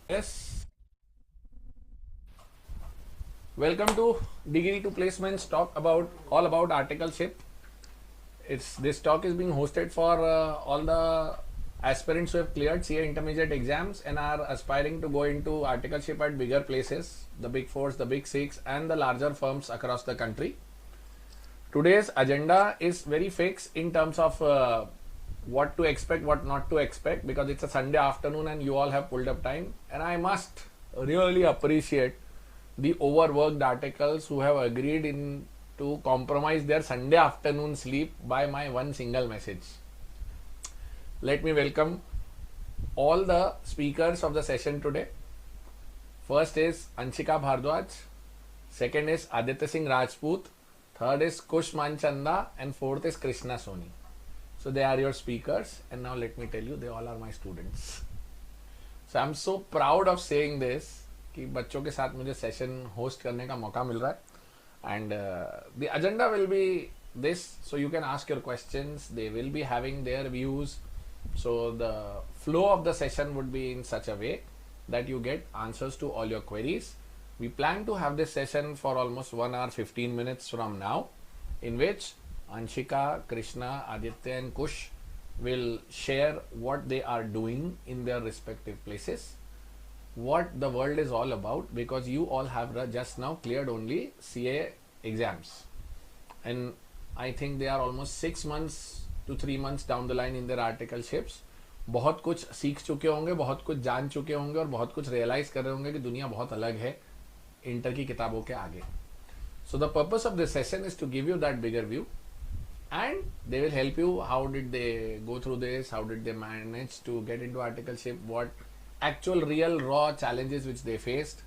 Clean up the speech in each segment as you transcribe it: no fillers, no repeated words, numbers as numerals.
Yes. Welcome to Degree to Placements talk about all about articleship. It's this talk is being hosted for all the aspirants who have cleared CA intermediate exams and are aspiring to go into articleship at bigger places, the big fours, the big six, and the larger firms across the country. Today's agenda is very fixed in terms of what to expect, what not to expect, because it's a Sunday afternoon and you all have pulled up time. And I must really appreciate the overworked articles who have agreed in to compromise their Sunday afternoon sleep by my one single message. Let me welcome all the speakers of the session today. First is Anshika Bhardwaj, second is Aditya Singh Rajput, third is Kush Manchanda, and fourth is Krishna Soni. So they are your speakers, and now let me tell you, they all are my students. So I'm so proud of saying this कि बच्चों के साथ मुझे session host करने का मौका मिल रहा है and the agenda will be this so you can ask your questions they will be having their views so the flow of the session would be in such a way that you get answers to all your queries. We plan to have this session for almost 1 hour 15 minutes from now, in which Anshika, Krishna, Aditya and Kush will share what they are doing in their respective places, what the world is all about, because you all have just now cleared only CA exams, and I think they are almost 6 months to 3 months down the line in their articleships. बहुत कुछ सीख चुके होंगे, बहुत कुछ जान चुके होंगे और बहुत कुछ रियलाइज कर रहे होंगे कि दुनिया बहुत अलग है इंटर की किताबों के आगे. So the purpose of this session is to give you that bigger view, and they will help you how did they go through this, how did they manage to get into articleship, what actual real raw challenges which they faced,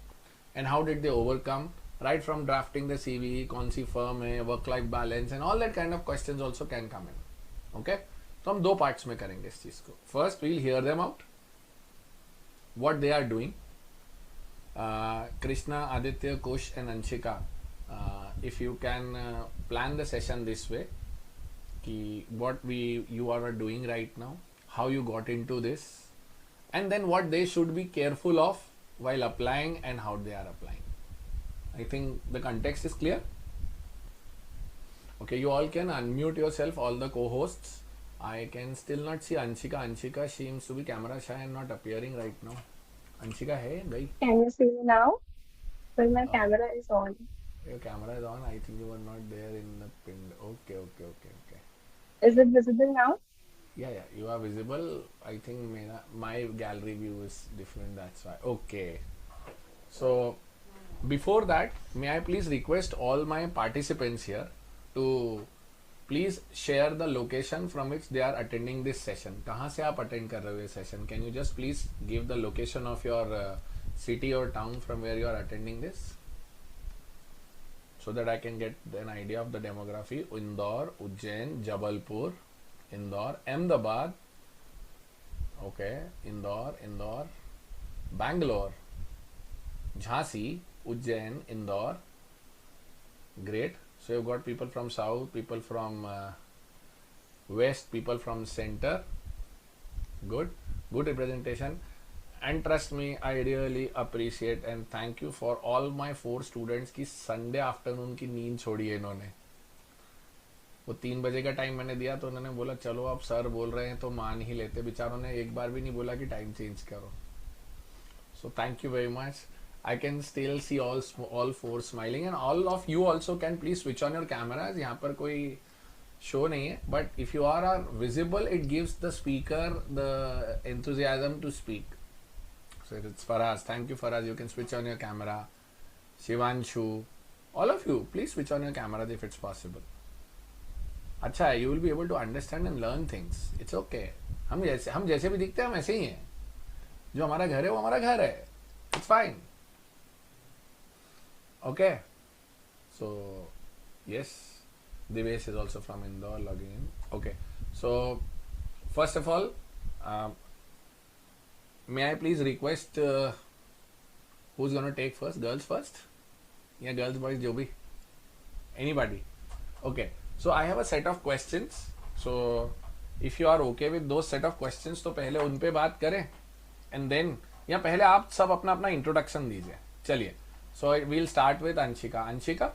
and how did they overcome, right from drafting the CV, कौन सी firm है, work life balance, and all that kind of questions also can come in. Okay, तो हम दो parts में करेंगे इस चीज को. First we'll hear them out what they are doing. Krishna, Aditya, Kush and Anshika, if you can plan the session this way कि what we you are doing right now, how you got into this, and then what they should be careful of while applying and how they are applying. I think the context is clear. Okay, you all can unmute yourself, all the co-hosts. I can still not see Anshika. Anshika seems to be camera shy and not appearing right now. Anshika, hey, bhai. Can you see me now? Well, my Uh, camera is on. your camera is on. I think you were not there in the pinned. Okay, okay, okay, okay. Is it visible now? Yeah, yeah, you are visible. I think my gallery view is different. That's why. Okay. So, before that, may I please request all my participants here to please share the location from which they are attending this session. कहाँ से आप attend कर रहे हो ये session? Can you just please give the location of your city or town from where you are attending this, so that I can get an idea of the demography. Indore, Ujjain, Jabalpur, Indore, Ahmedabad. Okay, Indore, Bangalore, Jhansi, Ujjain, Indore. Great. So you've got people from south, people from west, people from center. Good representation. And trust me, I really appreciate and thank you for all my 4 students की Sunday afternoon की नींद छोड़ी है इन्होंने. वो 3 बजे का time मैंने दिया तो उन्होंने बोला चलो अब सर बोल रहे हैं तो मान ही लेते. बेचारों ने एक बार भी नहीं बोला कि टाइम चेंज करो. So thank you very much. I can still see all 4 smiling, and all of you also can please switch on your cameras. यहाँ पर कोई show नहीं है, but if you are visible, it gives the speaker the enthusiasm to speak. So it's Faraz. Thank you, Faraz. You can switch on your camera. Shivanshu, all of you, please switch on your cameras if it's possible. अच्छा है, you will be able to understand and learn things. It's okay. हम जैसे भी दिखते हैं हम ऐसे ही हैं. जो हमारा घर है वो हमारा घर है. It's fine. Okay. So yes, Divesh is also from Indore logging in. Okay. So first of all, may I please request who's gonna take first? Girls first? Yeah, girls, boys, जो भी. Anybody? Okay. So I have a set of questions. So if you are okay with those set of questions, तो पहले उन पे बात करें, and then या पहले आप सब अपना अपना इंट्रोडक्शन दीजिए. चलिए. So we'll start with Anshika. Anshika,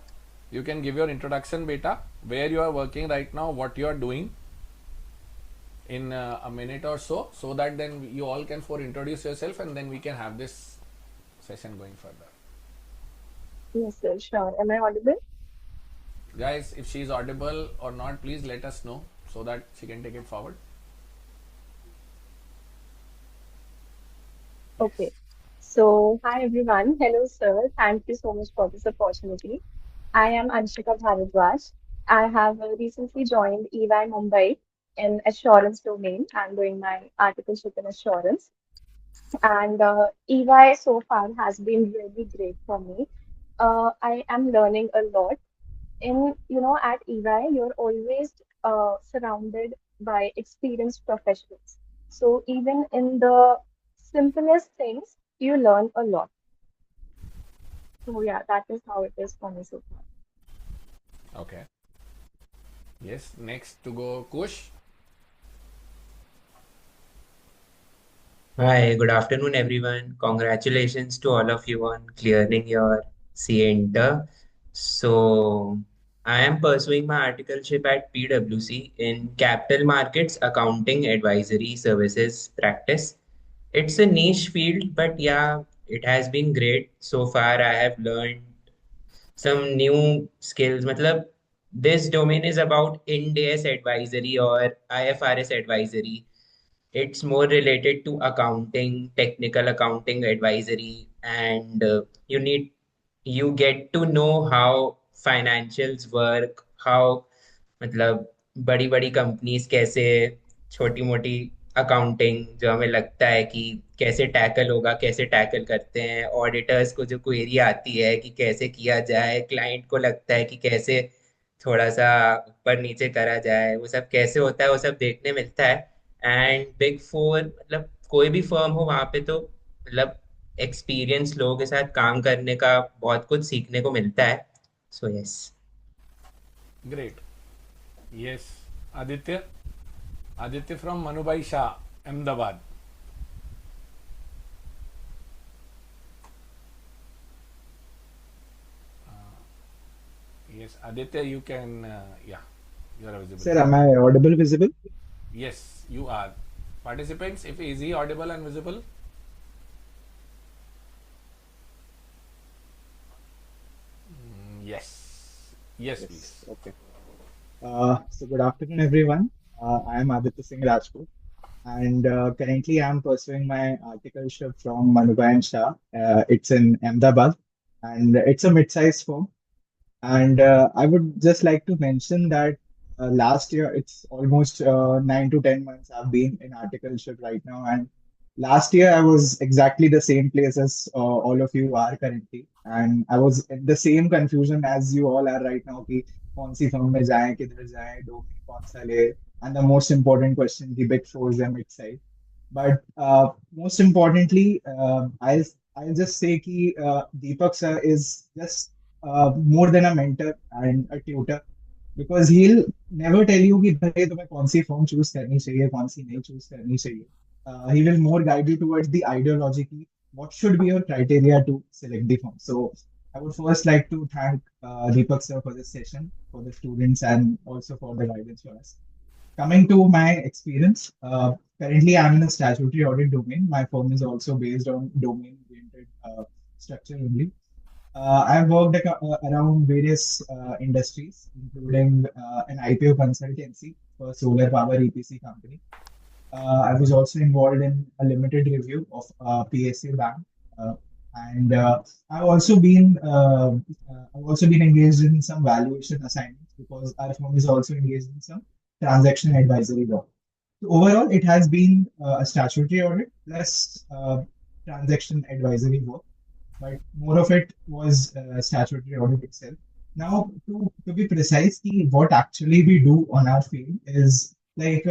you can give your introduction, beta, where you are working right now, what you are doing in a minute or so that then you all can for introduce yourself and then we can have this session going further. Yes, sir, sure. Am I audible? Guys, if she is audible or not, please let us know so that she can take it forward. Okay. So, hi everyone. Hello, sir. Thank you so much for this opportunity. I am Anshika Bharadwaj. I have recently joined EY Mumbai in assurance domain. I'm doing my articleship in assurance. And EY so far has been really great for me. I am learning a lot. At EY, you're always surrounded by experienced professionals. So even in the simplest things, you learn a lot. So yeah, that is how it is for me so far. Okay. Yes. Next to go, Kush. Hi, good afternoon, everyone. Congratulations to all of you on clearing your CA Inter. So, I am pursuing my articleship at PwC in Capital Markets Accounting Advisory Services Practice. It's a niche field, but yeah, it has been great. So far, I have learned some new skills. Matlab, this domain is about Ind AS advisory or IFRS advisory. It's more related to accounting, technical accounting advisory, and you get to know how financials work, how मतलब बड़ी बड़ी companies कैसे छोटी मोटी accounting जो हमें लगता है कि कैसे टैकल होगा, कैसे टैकल करते हैं, ऑडिटर्स को जो क्वेरी आती है कि कैसे किया जाए, क्लाइंट को लगता है कि कैसे थोड़ा सा ऊपर नीचे करा जाए, वो सब कैसे होता है, वो सब देखने मिलता है. एंड बिग फोर मतलब कोई भी फर्म हो वहां पे तो मतलब एक्सपीरियंस लोगों के साथ काम करने का बहुत कुछ सीखने को मिलता है. So yes. Great. Yes. Aditya. Aditya from Manubai Shah, Ahmedabad. Yes, Aditya, you can. Yeah, you are visible. Sir, am I audible, visible? Yes, you are. Participants, if is he audible and visible? Yes. Yes, please. Okay. So good afternoon, everyone. I am Aditya Singh Rajput, and currently I am pursuing my articleship from Manubai and Shah. It's in Ahmedabad, and it's a mid-sized firm. And I would just like to mention that last year, it's almost 9 to 10 months I've been in articleship right now. And last year, I was exactly the same place as all of you are currently. And I was in the same confusion as you all are right now कि कौन सी firm में जाएं, किधर जाएं, domain कौन सा ले. And the most important question, the big fours and mid-side. But most importantly, I'll just say कि Deepak sir is just more than a mentor and a tutor because he'll never tell you कि भाई तुम्हें कौन सी form choose करनी चाहिए कौन सी नहीं choose करनी चाहिए. He will more guide you towards the ideology की what should be your criteria to select the form. So I would first like to thank Deepak sir for this session, for the students, and also for the guidance for us. Coming to my experience, currently I'm in a statutory audit domain. My firm is also based on domain-oriented structure only. I've worked around various industries, including an IPO consultancy for solar power EPC company. I was also involved in a limited review of PSA Bank, uh, and I've also been engaged in some valuation assignments because our firm is also engaged in some transaction advisory work. So overall, it has been a statutory audit plus transaction advisory work, but more of it was statutory audit itself. Now, to be precise, what actually we do on our field is like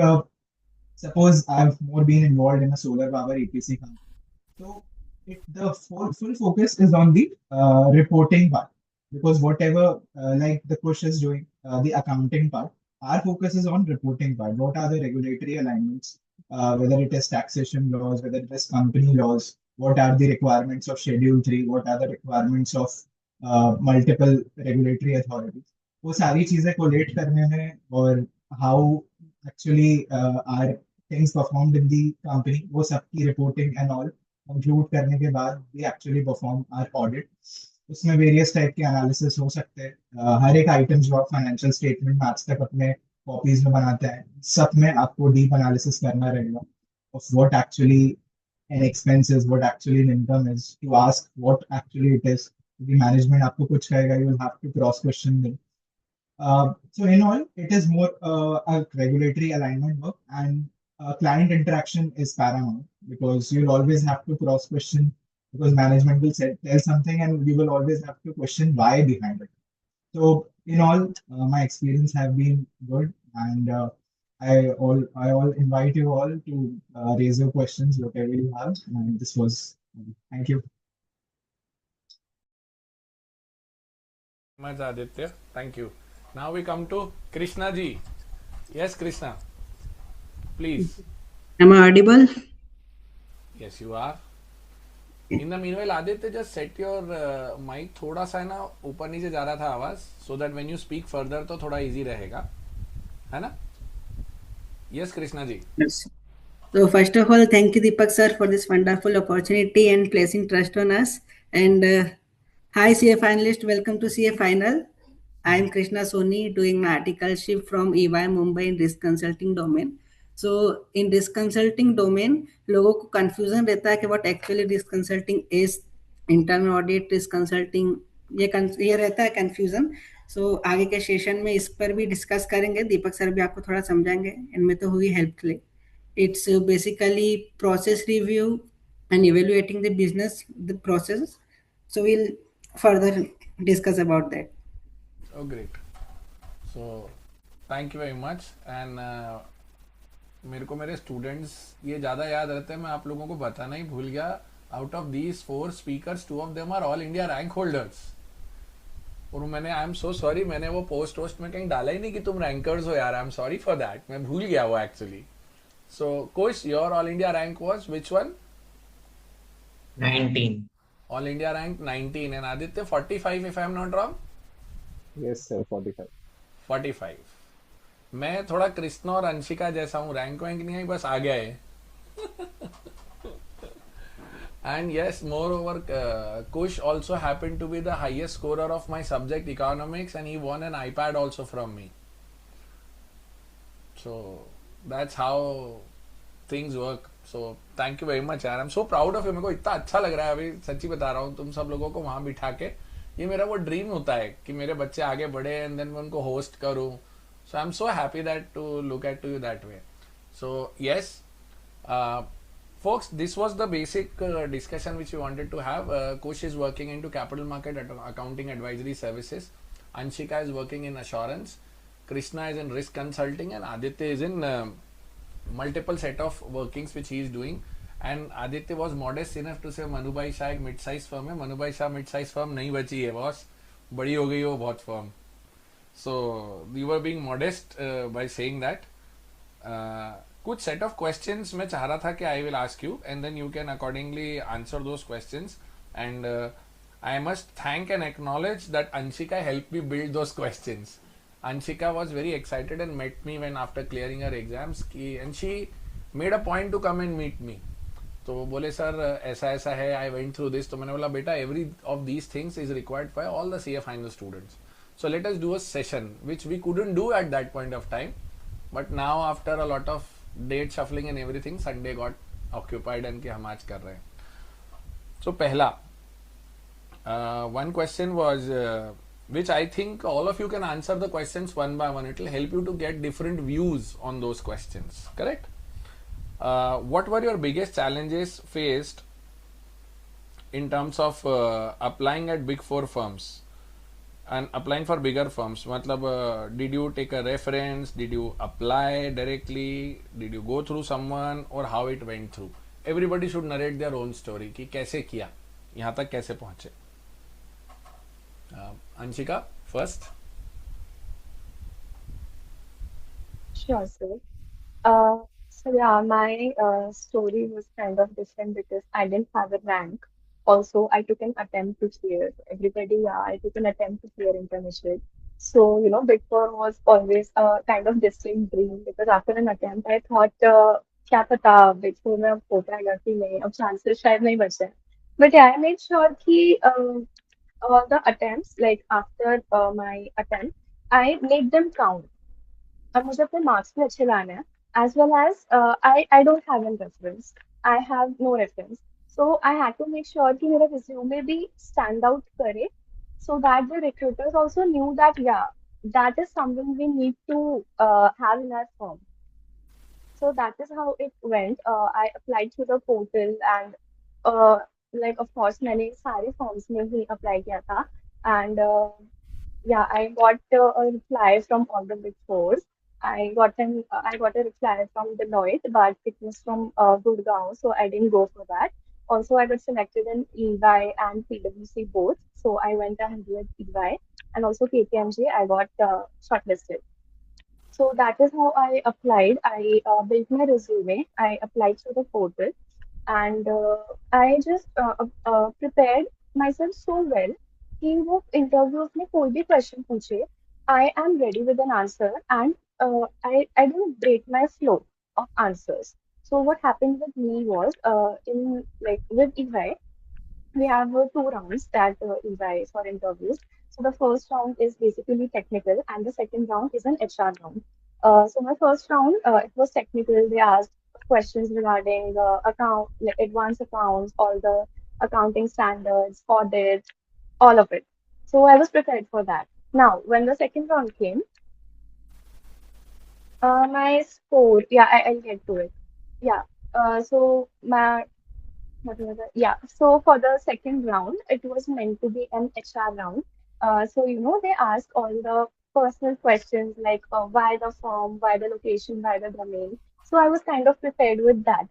suppose I've more been involved in a solar power EPC company. So the full focus is on the reporting part because whatever like the push is doing the accounting part, our focus is on reporting part. What are the regulatory alignments, whether it is taxation laws, whether it is company laws, what are the requirements of Schedule 3, what are the requirements of multiple regulatory authorities. वो सारी चीजें collate करने में और how actually are things performed in the company, वो सबकी reporting and all conclude करने के बाद we actually perform our audit. उसमें वेरियस टाइप के एनालिसिस हो सकते हैं। हर एक आइटम जो आप फाइनेंशियल स्टेटमेंट में आज तक अपने कॉपीज में बनाते हैं, सब में आपको डीप एनालिसिस करना रहेगा of what actually an expense is, what actually an income is, to ask what actually it is. The management आपको कुछ कहेगा, you will have to cross question them. So in all, it is more a regulatory alignment work, and client interaction is paramount because you'll always have to cross question because management will tell something and you will always have to question why behind it. So in all, my experience have been good, and I all invite you all to raise your questions, whatever you have. And this was, thank you. Much Aditya, thank you. Now we come to Krishna ji. Yes, Krishna, please. Am I audible? Yes, you are. In the meanwhile, Aditya, just set your mic थोड़ा सा है ना ऊपर नीचे जा रहा था आवाज, so that when you speak further तो थोड़ा easy रहेगा, है ना? Yes, Krishna ji. Yes. So first of all, thank you, Deepak sir, for this wonderful opportunity and placing trust on us. And hi, CA finalist. Welcome to CA final. I am Krishna Soni, doing my articleship from EY Mumbai in risk consulting domain. So in risk consulting domain, लोगों को confusion रहता है कि what actually risk consulting is, internal audit, risk consulting, ये रहता है confusion. So आगे के सेशन में इस पर भी डिस्कस करेंगे, दीपक सर भी आपको थोड़ा समझाएंगे, इनमें तो हुई helpful. It's basically process review and evaluating the business, the process. So we'll further discuss about that. Oh, great. So thank you very much. And मेरे को मेरे स्टूडेंट्स ये ज़्यादा याद रहते हैं, मैं आप लोगों को बताना ही भूल गया. Out of these 4 speakers 2 of them are all India rank holders. और मैंने आई एम सो सॉरी, मैंने वो पोस्ट में कहीं डाला ही नहीं कि तुम रैंकर्स हो यार. I am sorry for that, मैं भूल गया वो actually. So coach, your all India rank was which one? 19. All India rank 19 and Aditya 45 if I am not wrong. Yes, sir, 45. 45. मैं थोड़ा कृष्णा और अंशिका जैसा हूँ, रैंक वैंक नहीं आई, बस आ गया है. And yes, moreover, Kush also happened to be the highest scorer of my subject economics, and he won an iPad also from me. So that's how things work. So thank you very much यार. I'm so proud of you. मेरे को इतना अच्छा लग रहा है अभी, सच्ची बता रहा हूँ, तुम सब लोगों को वहाँ बिठा के. ये मेरा वो ड्रीम होता है कि मेरे बच्चे आगे बढ़े एंड देन मैं उनको होस्ट करूँ. So I'm so happy that to look at you that way. So yes, folks, this was the basic discussion which we wanted to have. Kush is working into capital market accounting advisory services. Anshika is working in assurance. Krishna is in risk consulting, and Aditya is in multiple set of workings which he is doing. And Aditya was modest enough to say Manubhai Shah एक mid size firm है. Manubhai Shah mid size firm नहीं बची है boss, बड़ी हो गई वो बहुत firm. So you were being modest by saying that. कुछ set of questions मैं चाह रहा था कि I will ask you, and then you can accordingly answer those questions. And I must thank and acknowledge that Anshika helped me build those questions. Anshika was very excited and met me when after clearing her exams, and she made a point to come and meet me. तो वो बोले sir ऐसा ऐसा है, I went through this. तो मैंने बोला बेटा every of these things is required by all the CA final students. So let us do a session which we couldn't do at that point of time, but now after a lot of date shuffling and everything, Sunday got occupied and कि हम आज कर रहे हैं. So पहला one question was which I think all of you can answer the questions one by one. It will help you to get different views on those questions, correct? What were your biggest challenges faced in terms of applying at big four firms and applying for bigger firms? मतलब did you take a reference, did you apply directly, did you go through someone, or how it went through? Everybody should narrate their own story कि कैसे किया, यहाँ तक कैसे पहुँचे. Anshika, first. Sure, sir. Uh, So yeah, my story was kind of different because I didn't have a rank. Also, I took an attempt to clear. Everybody, yeah, I took an attempt to clear intermediate. So, Big Four was always a kind of distant dream because after an attempt, I thought, क्या पता Big Four में अब हो पाएगा कि नहीं, अब chances शायद नहीं बचे. But yeah, I made sure कि the attempts, like after my attempt, I made them count. और मुझे अपने मार्क्स भी अच्छे लाने हैं as well as I don't have a reference. I have no reference. So I had to make sure कि मेरा resume भी stand out करे so that the recruiters also knew that yeah, that is something we need to have in our firm. So that is how it went. I applied through the portal and uh, like of course मैंने सारे forms में ही apply किया था and yeah, I got a reply from all the big fours. I got a reply from Deloitte, but it was from Gurgaon, so I didn't go for that. Also, I got selected in EY and PwC both, so I went ahead with EY, and also KPMG. I got shortlisted. So that is how I applied. I built my resume. I applied through the portal, and I just prepared myself so well कि वो interviews में कोई भी question पूछे, I am ready with an answer and I don't break my flow of answers. So what happened with me was in like with EY, we have two rounds that EY for interviews. So the first round is basically technical, and the second round is an HR round. So my first round, it was technical. They asked questions regarding account, like advanced accounts, all the accounting standards, audit, all of it. So I was prepared for that. Now, when the second round came, my score, yeah, I'll get to it. Yeah. So my what was it? Yeah. So for the second round, it was meant to be an HR round. So they ask all the personal questions like why the firm, why the location, why the domain. So I was kind of prepared with that.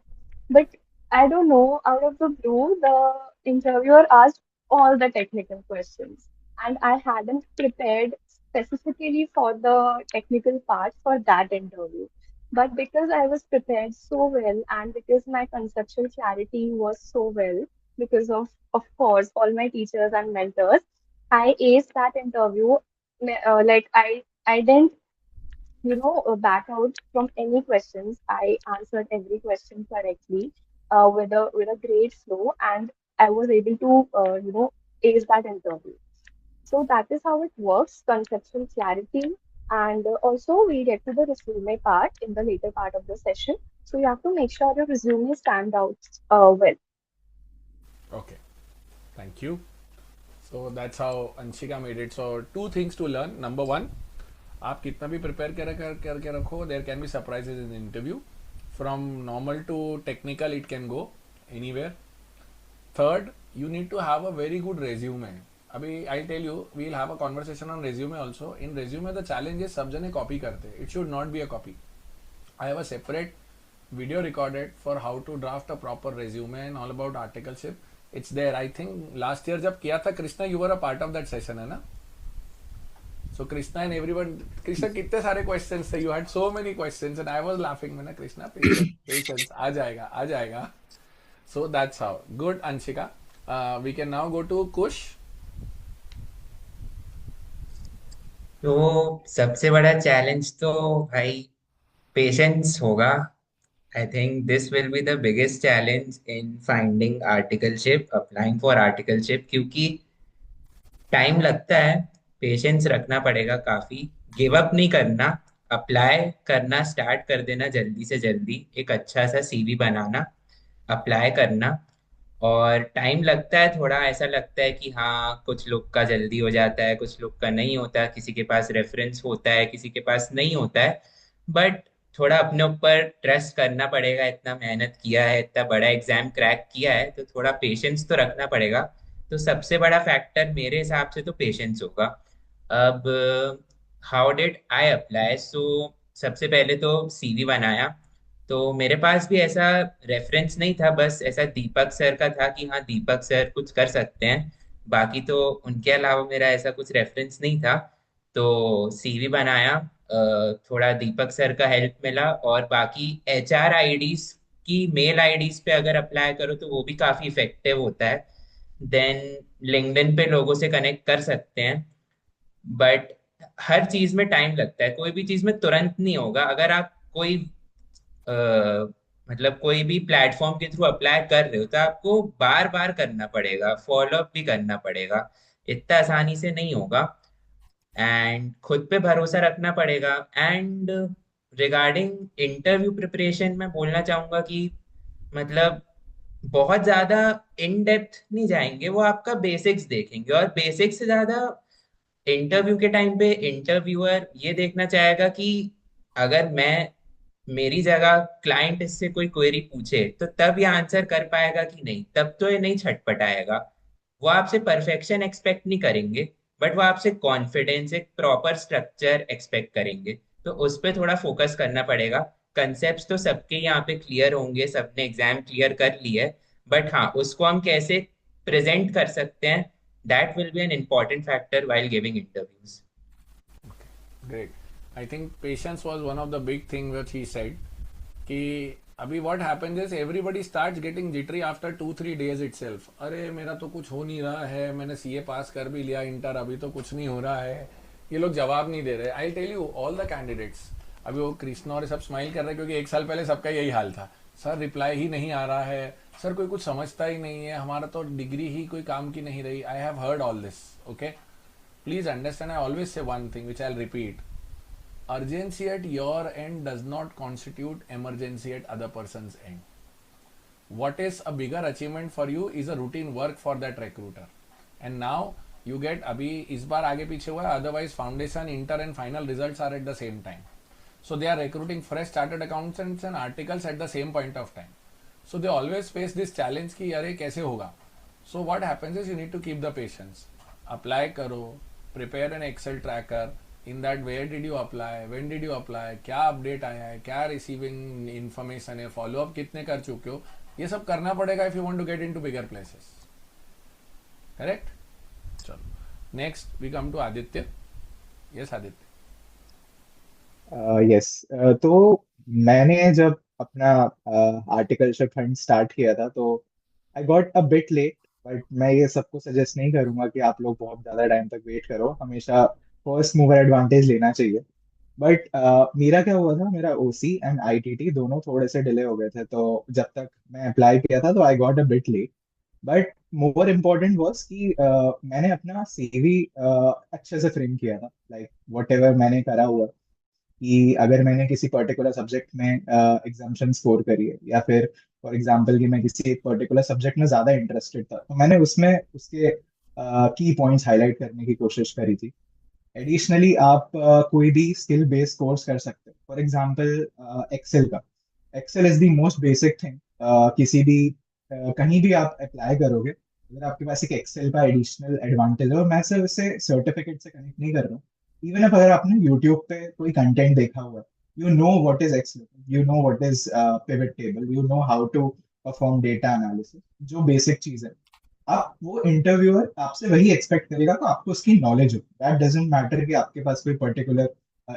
But I don't know, out of the blue, the interviewer asked all the technical questions, and I hadn't prepared specifically for the technical part for that interview. But because I was prepared so well and because my conceptual clarity was so well, because of course, all my teachers and mentors, I aced that interview. Like I didn't, back out from any questions. I answered every question correctly, with a great flow, and I was able to, ace that interview. So that is how it works, conceptual clarity. And also, we get to the resume part in the later part of the session. So you have to make sure your resume stand out well. Okay, thank you. So that's how Anshika made it. So two things to learn. Number one, आप कितना भी prepare करके रखो, there can be surprises in interview. From normal to technical it can go anywhere. Third, you need to have a very good resume. अभी I tell you we will have a conversation on resume also. In resume the challenge is सब जने copy करते हैं. It should not be a copy. I have a separate video recorded for how to draft a proper resume and all about articleship. It's there. I think last year जब किया था Krishna, you were a part of that session, है ना? So Krishna and everyone, Krishna कितने सारे questions थे, you had so many questions and I was laughing, मैंने Krishna patience, आ जाएगा. So that's how. Good, Anshika. We can now go to Kush. तो सबसे बड़ा चैलेंज तो भाई पेशेंस होगा. आई think this will be the biggest challenge in finding articleship, applying for articleship, क्योंकि time लगता है. पेशेंस रखना पड़ेगा काफी. गिव अप नहीं करना. अप्लाई करना स्टार्ट कर देना जल्दी से जल्दी. एक अच्छा सा सीवी बनाना, अप्लाई करना. और टाइम लगता है थोड़ा. ऐसा लगता है कि हाँ, कुछ लोग का जल्दी हो जाता है, कुछ लोग का नहीं होता. किसी के पास रेफरेंस होता है, किसी के पास नहीं होता है. बट थोड़ा अपने ऊपर ट्रस्ट करना पड़ेगा. इतना मेहनत किया है, इतना बड़ा एग्जाम क्रैक किया है, तो थोड़ा पेशेंस तो रखना पड़ेगा. तो सबसे बड़ा फैक्टर मेरे हिसाब से तो पेशेंस होगा. अब हाउ डिड आई अप्लाई? सो सबसे पहले तो सीवी बनाया. तो मेरे पास भी ऐसा रेफरेंस नहीं था. बस ऐसा दीपक सर का था कि हाँ, दीपक सर कुछ कर सकते हैं. बाकी तो उनके अलावा मेरा ऐसा कुछ रेफरेंस नहीं था. तो सीवी बनाया. थोड़ा दीपक सर का हेल्प मिला, और बाकी एचआर आईडीज की मेल आईडीज पे अगर अप्लाई करो तो वो भी काफी इफेक्टिव होता है। देन लिंक्डइन पे लोगों से कनेक्ट कर सकते हैं, बट हर चीज में टाइम लगता है, कोई भी चीज में तुरंत नहीं होगा। अगर आप कोई अ, मतलब कोई भी प्लेटफॉर्म के थ्रू अप्लाई कर रहे हो तो आपको बार बार करना पड़ेगा, फॉलो अप भी करना पड़ेगा, इतना आसानी से नहीं होगा। एंड खुद पे भरोसा रखना पड़ेगा। एंड रिगार्डिंग इंटरव्यू प्रिपरेशन मैं बोलना चाहूंगा कि मतलब बहुत ज्यादा इन डेप्थ नहीं जाएंगे, वो आपका बेसिक्स देखेंगे, और बेसिक्स से ज्यादा इंटरव्यू के टाइम पे इंटरव्यूअर ये देखना चाहेगा कि अगर मैं मेरी जगह क्लाइंट इससे कोई क्वेरी पूछे तो तब ये आंसर कर पाएगा कि नहीं, तब तो ये नहीं छटपटाएगा। वो आपसे परफेक्शन एक्सपेक्ट नहीं करेंगे, बट वो आपसे कॉन्फिडेंस, एक प्रॉपर स्ट्रक्चर एक्सपेक्ट करेंगे। तो उस पर थोड़ा फोकस करना पड़ेगा। कंसेप्ट तो सबके यहाँ पे क्लियर होंगे, सबने एग्जाम क्लियर कर ली है, बट हाँ, उसको हम कैसे प्रेजेंट कर सकते हैं, that will be an important factor while giving interviews. Great. I think patience was one of the big thing which he said. कि अभी what happens is everybody starts getting jittery after 2-3 days itself. अरे मेरा तो कुछ हो नहीं रहा है, मैंने सीए पास कर भी लिया इंटर, अभी तो कुछ नहीं हो रहा है, ये लोग जवाब नहीं दे रहे। I tell you all the candidates, अभी वो कृष्णा और सब स्माइल कर रहे हैं क्योंकि एक साल पहले सबका यही हाल था, सर रिप्लाई ही नहीं आ रहा है, सर कोई कुछ समझता ही नहीं है, हमारा तो डिग्री ही कोई काम की नहीं रही। I have heard all this, okay. Please understand, I always say one thing which I'll repeat. Urgency at your end does not constitute emergency at other person's end. What is a bigger achievement for you is a routine work for that recruiter. And now you get अभी इस बार आगे पीछे हुआ है, otherwise foundation, inter and final results are at the same time. So they are recruiting fresh chartered accountants and articles at the same point of time. So they always face this challenge कि अरे कैसे होगा. So what happens is you need to keep the patience. Apply करो, prepare an Excel tracker. In that, where did you apply, when did you apply, क्या update आया है, क्या receiving information है, फॉलो अप कितने कर चुके हो, ये सब करना पड़ेगा if you want to get into bigger places. Correct. चलो next we come to Aditya. Yes Aditya. Yes तो मैंने जब अपना आर्टिकलशिप फंड स्टार्ट किया था तो I got a bit late, but मैं ये सबको सजेस्ट नहीं करूंगा कि आप लोग बहुत ज़्यादा टाइम तक वेट करो, हमेशा फर्स्ट मूवर एडवांटेज लेना चाहिए। बट मेरा क्या हुआ था, मेरा ओसी एंड आईटीटी दोनों थोड़े से डिले हो गए थे, तो जब तक मैं अप्लाई किया था तो I got a bit late. But more important was कि मैंने अपना सीवी अच्छे से फ्रेम किया था, लाइक वट एवर मैंने करा हुआ, कि अगर मैंने किसी पर्टिकुलर सब्जेक्ट में एग्जाम्शन स्कोर करी है, या फिर फॉर एग्जांपल कि मैं किसी एक पर्टिकुलर सब्जेक्ट में ज़्यादा इंटरेस्टेड था, तो मैंने उसमें उसके की पॉइंट्स हाईलाइट करने की कोशिश करी थी। एडिशनली आप कोई भी स्किल बेस्ड कोर्स कर सकते हो, फॉर एग्जांपल एक्सेल का। Excel is the most basic thing. किसी भी कहीं भी आप अप्लाई करोगे, अगर आपके पास एक एक्सेल का एडिशनल एडवांटेज है, और मैं सिर्फ इसे सर्टिफिकेट से कनेक्ट नहीं कर रहा हूँ, इवन अगर आपने यूट्यूब पे कोई कंटेंट देखा हुआ है, you know what is Excel, you know what is pivot table, you know how to perform data analysis, जो बेसिक चीज है, आप वो इंटरव्यूअर आपसे वही एक्सपेक्ट करेगा, तो आपको उसकी नॉलेज हो। दैट डजेंट मैटर कि आपके पास कोई पर्टिकुलर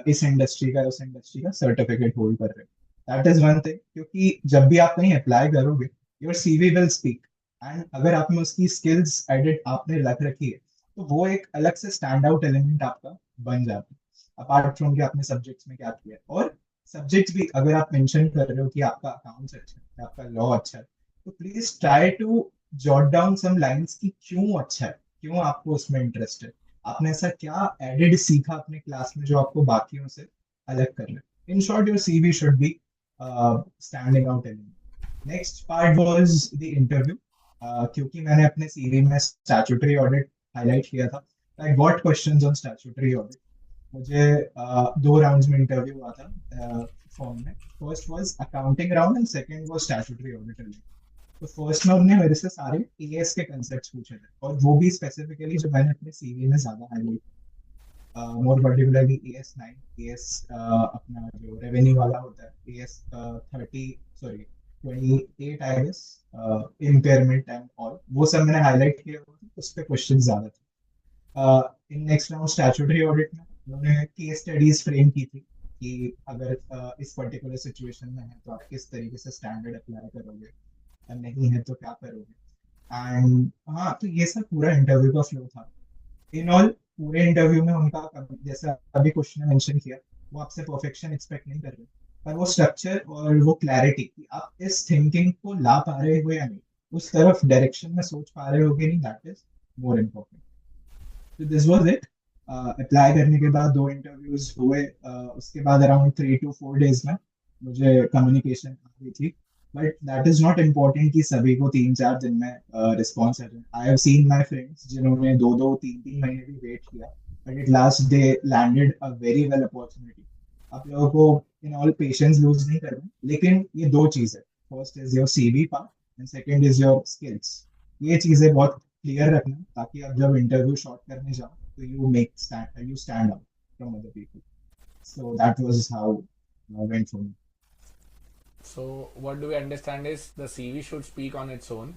इस इंडस्ट्री का उस इंडस्ट्री का सर्टिफिकेट होल्ड कर रहे हो। दैट इज वन थिंग, क्योंकि जब भी आप कहीं अप्लाई करोगे, your CV will speak. And अगर आप में उसकी स्किल्स एडिट आपने रख रखी है, तो वो एक अलग से स्टैंड आउट एलिमेंट आपका बन जाता है, अपार्ट फ्रॉम कि आपने सब्जेक्ट्स में क्या किया है। और सब्जेक्ट्स भी अगर आप मेंशन कर रहे हो कि आपका अकाउंट्स अच्छा है, आपका लॉ अच्छा है, तो please try to jot down some lines कि क्यों अच्छा है, क्यों आपको उसमें इंटरेस्ट है, आपने ऐसा क्या एडेड सीखा अपने क्लास में जो आपको बाकियों से अलग कर रहा है। In short, your CV should be standing out element. Next part was the interview. क्योंकि मैंने अपने सीवी में स्टैट्यूटरी ऑडिट हाईलाइट किया था, I got questions on statutory audit. मुझे 2 राउंड्स में इंटरव्यू हुआ था फॉर्म में। First was accounting round and second was statutory audit. तो फर्स्ट में उन्होंने मेरे से सारे एएस के कंसेप्ट्स पूछे थे, और वो भी स्पेसिफिकली जो मैंने अपने सीवी में ज्यादा highlight, more particularly AS 9, AS अपना जो रेवेन्यू वाला होता है, AS 28 I guess, impairment and all, वो सब मैंने हाईलाइट किया हुआ था, उस पर क्वेश्चन ज्यादा थे। In next round statutory audit में उन्होंने केस स्टडीज फ्रेम की थी कि अगर इस पर्टिकुलर सिचुएशन में है तो आप किस तरीके से स्टैंडर्ड अप्लाई करोगे, और नहीं है तो क्या करोगे। एंड हाँ, तो ये सब पूरा इंटरव्यू का फ्लो था। इन ऑल पूरे इंटरव्यू में उनका जैसे अभी क्वेश्चन ने मेंशन किया, वो आपसे परफेक्शन एक्सपेक्ट नहीं कर रहे, पर वो स्ट्रक्चर और वो क्लैरिटी कि आप इस थिंकिंग को ला पा रहे हो या नहीं, उस तरफ डायरेक्शन में सोच पा रहे हो कि नहीं, दैट इज मोर इम्पोर्टेंट। तो दिस वाज इट। अप्लाई करने के बाद 2 इंटरव्यूज हुए। उसके बाद अराउंड 3 to 4 डेज में मुझे कम्युनिकेशन आ गई थी। But that is not important कि सभी को 3-4 दिन में रिस्पॉन्स आ जाए। I have seen my friends जिन्होंने 2-2, 3-3 महीने भी वेट किया, but at last they landed a very well opportunity. आप लोगों को इन ऑल पेशेंस लूज नहीं करना, लेकिन ये दो चीज़ है। First is your CV part and second is your skills. ये चीज़ें बहुत क्लियर रखना, ताकि आप जब इंटरव्यू शॉर्ट करने जाओ तो you stand out from other people. So that was how went for me. So what do we understand is the CV should speak on its own,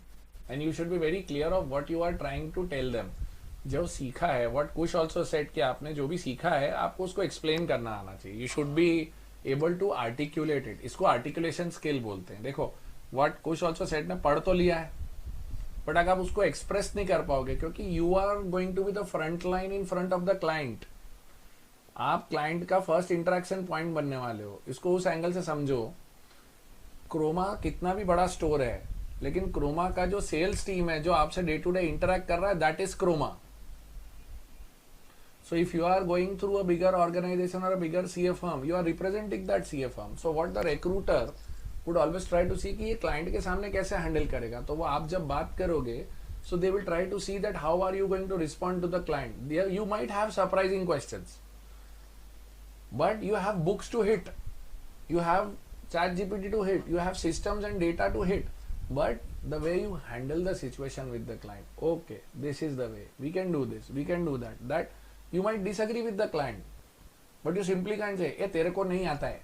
and you should be very clear of what you are trying to tell them. जो सीखा है, what Kush also said कि आपने जो भी सीखा है आपको उसको explain करना आना चाहिए. You should be able to articulate it. इसको articulation skill बोलते हैं. देखो what कुश also said ने पढ़ तो लिया है, बट अगर आप उसको एक्सप्रेस नहीं कर पाओगे, क्योंकि you are going to be the front line in front of the client. आप क्लाइंट का फर्स्ट इंटरेक्शन पॉइंट बनने वाले हो. इसको उस एंगल से समझो. क्रोमा कितना भी बड़ा स्टोर है, लेकिन क्रोमा का जो सेल्स टीम है जो आपसे डे टू डे इंटरेक्ट कर रहा है, that is Croma. So if you are going through a bigger organization or a bigger CA firm, you are representing that CA firm. So what the recruiter would always try to see कि ये client के सामने कैसे handle करेगा. तो वो आप जब बात करोगे, so they will try to see that how are you going to respond to the client. There you might have surprising questions, but you have books to hit, you have ChatGPT to hit, you have systems and data to hit. But the way you handle the situation with the client, okay, this is the way we can do this, we can do that. That you might disagree with the client, but you simply can't say, "ए तेरे को नहीं आता है,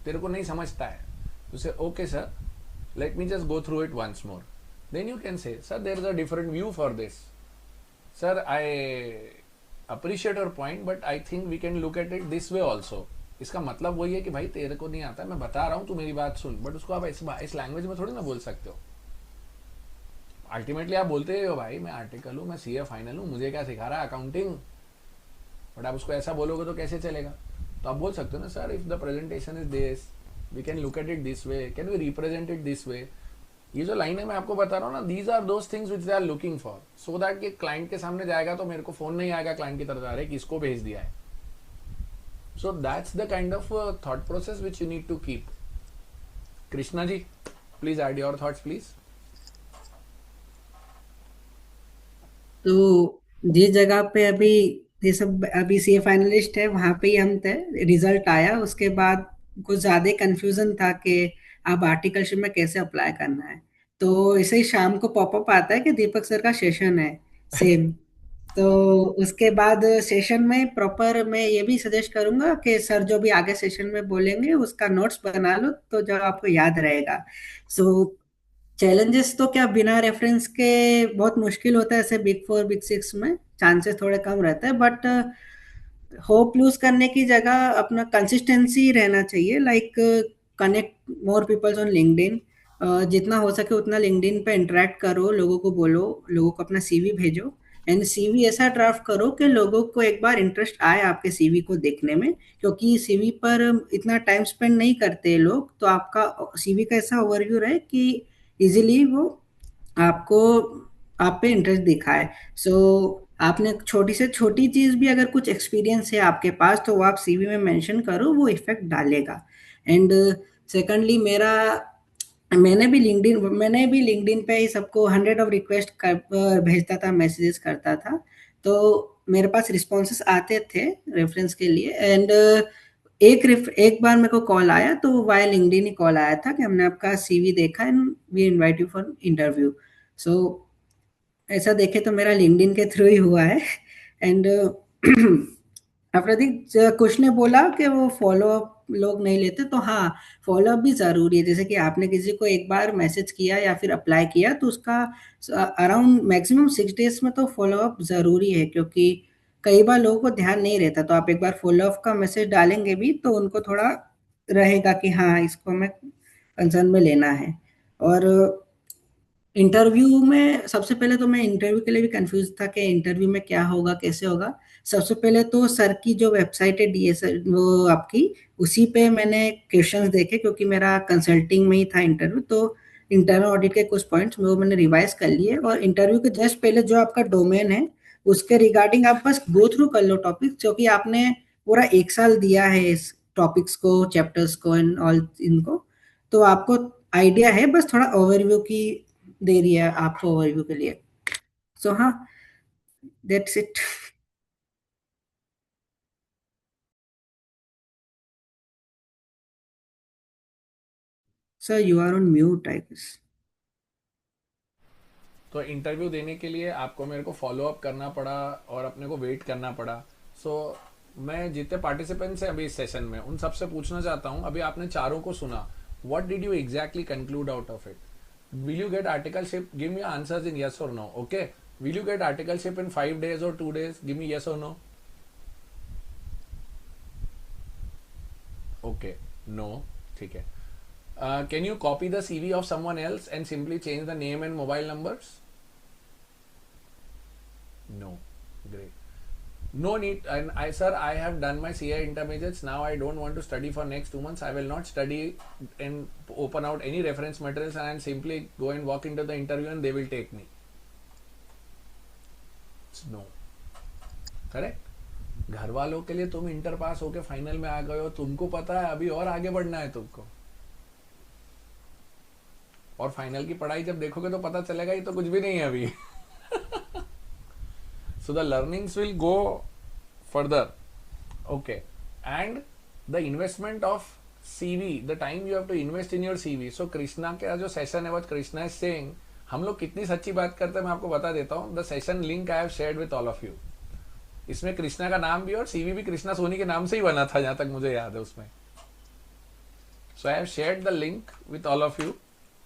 तेरे को नहीं समझता है." You say, "Okay, sir, let me just go through it once more." Then you can say, "Sir, there is a different view for this. Sir, I appreciate your point, but I think we can look at it this way also." इसका मतलब वही है कि भाई तेरे को नहीं आता है, मैं बता रहा हूँ, तू मेरी बात सुन, बट उसको आप इस लैंग्वेज में थोड़ी ना बोल सकते हो. अल्टीमेटली आप बोलते हो भाई मैं आर्टिकल हूँ, मैं सीए फाइनल हूँ, मुझे क्या सिखा रहा है अकाउंटिंग. बट आप उसको ऐसा बोलोगे तो कैसे चलेगा. तो आप बोल सकते हो ना, sir if the presentation is this, we can look at it this way, can we represent it this way. ये जो लाइन है मैं आपको बता रहा हूँ ना, these are those things which they are looking for, so that कि क्लाइंट के सामने जाएगा तो मेरे को फोन नहीं आएगा क्लाइंट की तरफ, आ रहे किसको भेज दिया है. So that's the kind of thought process which you need to keep. Krishna ji, please add your thoughts please. तो जिस जगह पे अभी ये सब अभी सीए फाइनलिस्ट है, वहां पे ही हम थे, रिजल्ट आया उसके बाद कुछ ज्यादा कंफ्यूजन था कि अब आर्टिकलशिप में कैसे अप्लाई करना है. तो ऐसे ही शाम को पॉपअप आता है कि दीपक सर का सेशन है सेम. तो उसके बाद सेशन में प्रॉपर मैं ये भी सजेस्ट करूंगा कि सर जो भी आगे सेशन में बोलेंगे उसका नोट्स बना लो, तो जो आपको याद रहेगा. सो चैलेंजेस तो क्या, बिना रेफरेंस के बहुत मुश्किल होता है. ऐसे बिग 4 बिग 6 में चांसेस थोड़े कम रहते हैं, बट होप लूज करने की जगह अपना कंसिस्टेंसी रहना चाहिए. Like connect more peoples on LinkedIn. जितना हो सके उतना लिंक्डइन पे इंटरेक्ट करो, लोगों को बोलो, लोगों को अपना सीवी भेजो. एंड सीवी ऐसा ड्राफ्ट करो कि लोगों को एक बार इंटरेस्ट आए आपके सीवी को देखने में, क्योंकि सीवी पर इतना टाइम स्पेंड नहीं करते लोग. तो आपका सीवी का ऐसा ओवरव्यू रहे कि इजीली वो आपको आप पे इंटरेस्ट दिखाए. सो आपने छोटी से छोटी चीज भी अगर कुछ एक्सपीरियंस है आपके पास, तो वो आप सीवी में मेंशन करो, वो इफेक्ट डालेगा. एंड सेकंडली मैंने भी लिंक्डइन पे ही सबको 100 ऑफ रिक्वेस्ट भेजता था, मैसेजेस करता था. तो मेरे पास रिस्पॉन्सेस आते थे रेफरेंस के लिए. एंड एक बार मेरे को कॉल आया, तो वाया लिंक्डइन ही कॉल आया था कि हमने आपका सीवी देखा and we invite you for interview. So ऐसा देखे तो मेरा लिंक्डइन के थ्रू ही हुआ है. एंड प्रदीप, कुछ ने बोला कि वो फॉलो अप लोग नहीं लेते, तो हाँ, फॉलो अप भी जरूरी है. जैसे कि आपने किसी को एक बार मैसेज किया या फिर अप्लाई किया, तो उसका अराउंड मैक्सिमम 6 डेज में तो फॉलो अप जरूरी है, क्योंकि कई बार लोगों को ध्यान नहीं रहता, तो आप एक बार फॉलो अप का मैसेज डालेंगे भी तो उनको थोड़ा रहेगा कि हाँ, इसको हमें कंसर्न में लेना है। और इंटरव्यू में सबसे पहले तो मैं इंटरव्यू के लिए भी कंफ्यूज था कि इंटरव्यू में क्या होगा, कैसे होगा। सबसे पहले तो सर की जो वेबसाइट है, डीएसएल वो आपकी, उसी पे मैंने क्वेश्चंस देखे, क्योंकि मेरा कंसल्टिंग में ही था इंटरव्यू। तो इंटरनल ऑडिट के कुछ पॉइंट्स वो मैंने रिवाइज कर लिए, और इंटरव्यू के जस्ट पहले जो आपका डोमेन है उसके रिगार्डिंग आप बस गो थ्रू कर लो टॉपिक, क्योंकि आपने पूरा 1 साल दिया है इस टॉपिक्स को, चैप्टर्स को एंड ऑल इनको, तो आपको आइडिया है। बस थोड़ा ओवरव्यू की दे रही है आपको ओवरव्यू के लिए। सो हाँ, that's it. Sir you are on mute I guess. तो इंटरव्यू देने के लिए आपको मेरे को फॉलो अप करना पड़ा और अपने को वेट करना पड़ा। सो मैं जितने पार्टिसिपेंट्स हैं अभी इस सेशन में उन सबसे पूछना चाहता हूँ, अभी आपने चारों को सुना, what did you exactly conclude out of it? Will you get articleship? Give me answers in yes or no. Okay, will you get articleship in 5 days or 2 days? Give me yes or no. Okay, no, ठीक है. Can you copy the CV of someone else and simply change the name and mobile numbers? No. Great. No need. And sir, I have done my CA intermediates. Now I don't want to study for next 2 months. I will not study and open out any reference materials, and simply go and walk into the interview and they will take me. It's no. Correct? घर वालों के लिए तुम inter pass होके final में आ गए हो, तुमको पता है अभी और आगे बढ़ना है तुमको, और फाइनल की पढ़ाई जब देखोगे तो पता चलेगा ये तो कुछ भी नहीं है अभी. So the learnings will go further. Okay. And the investment of CV, the time you have to invest in your CV. So Krishna का जो सेशन है, what कृष्णा is saying, हम लोग कितनी सच्ची बात करते हैं मैं आपको बता देता हूँ. The session link I have shared with all of you. इसमें कृष्णा का नाम भी और CV भी कृष्णा सोनी के नाम से ही बना था, जहां तक मुझे याद है उसमें. So I have shared the link with all of you.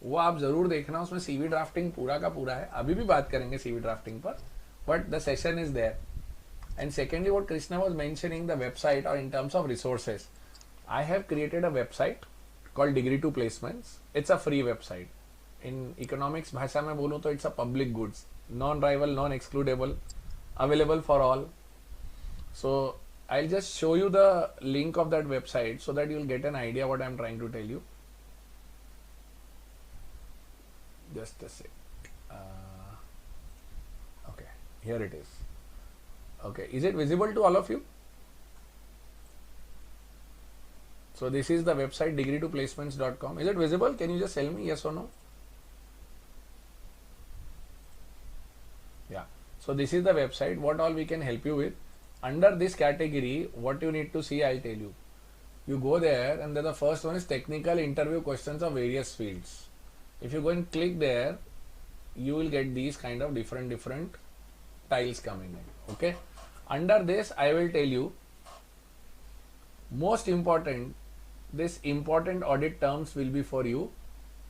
वो आप जरूर देखना, उसमें CV ड्राफ्टिंग पूरा का पूरा है. अभी भी बात करेंगे CV ड्राफ्टिंग पर, but the session is there. And secondly, what Krishna was mentioning, the website, or in terms of resources, I have created a website called Degree to Placements. It's a free website. In economics भाषा में बोलूँ तो it's a public goods, non-rival, non-excludable, available for all. So I'll just show you the link of that website so that you'll get an idea what I'm trying to tell you. Just a sec. Okay, here it is. Okay, is it visible to all of you? So this is the website degree2placements.com. Is it visible? Can you just tell me yes or no? Yeah. So this is the website. What all we can help you with. Under this category, what you need to see, I'll tell you. You go there, and then the first one is technical interview questions of various fields. If you go and click there, you will get these kind of different tiles coming in. Okay. Under this, I will tell you most important. This important audit terms will be for you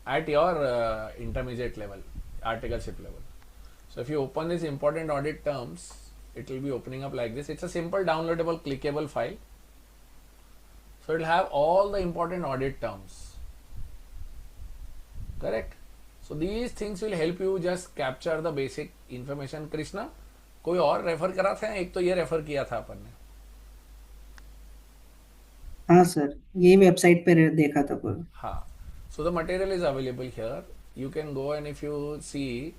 at your intermediate level, articleship level. So if you open this important audit terms, it will be opening up like this. It's a simple downloadable clickable file. So it will have all the important audit terms. Correct? So these things will help you just capture the basic information. Krishna, कोई और refer करा था? एक तो ये refer किया था अपन ने. हाँ सर, ये वेबसाइट पे देखा था पूरा. हाँ. So the material is available here. You can go, and if you see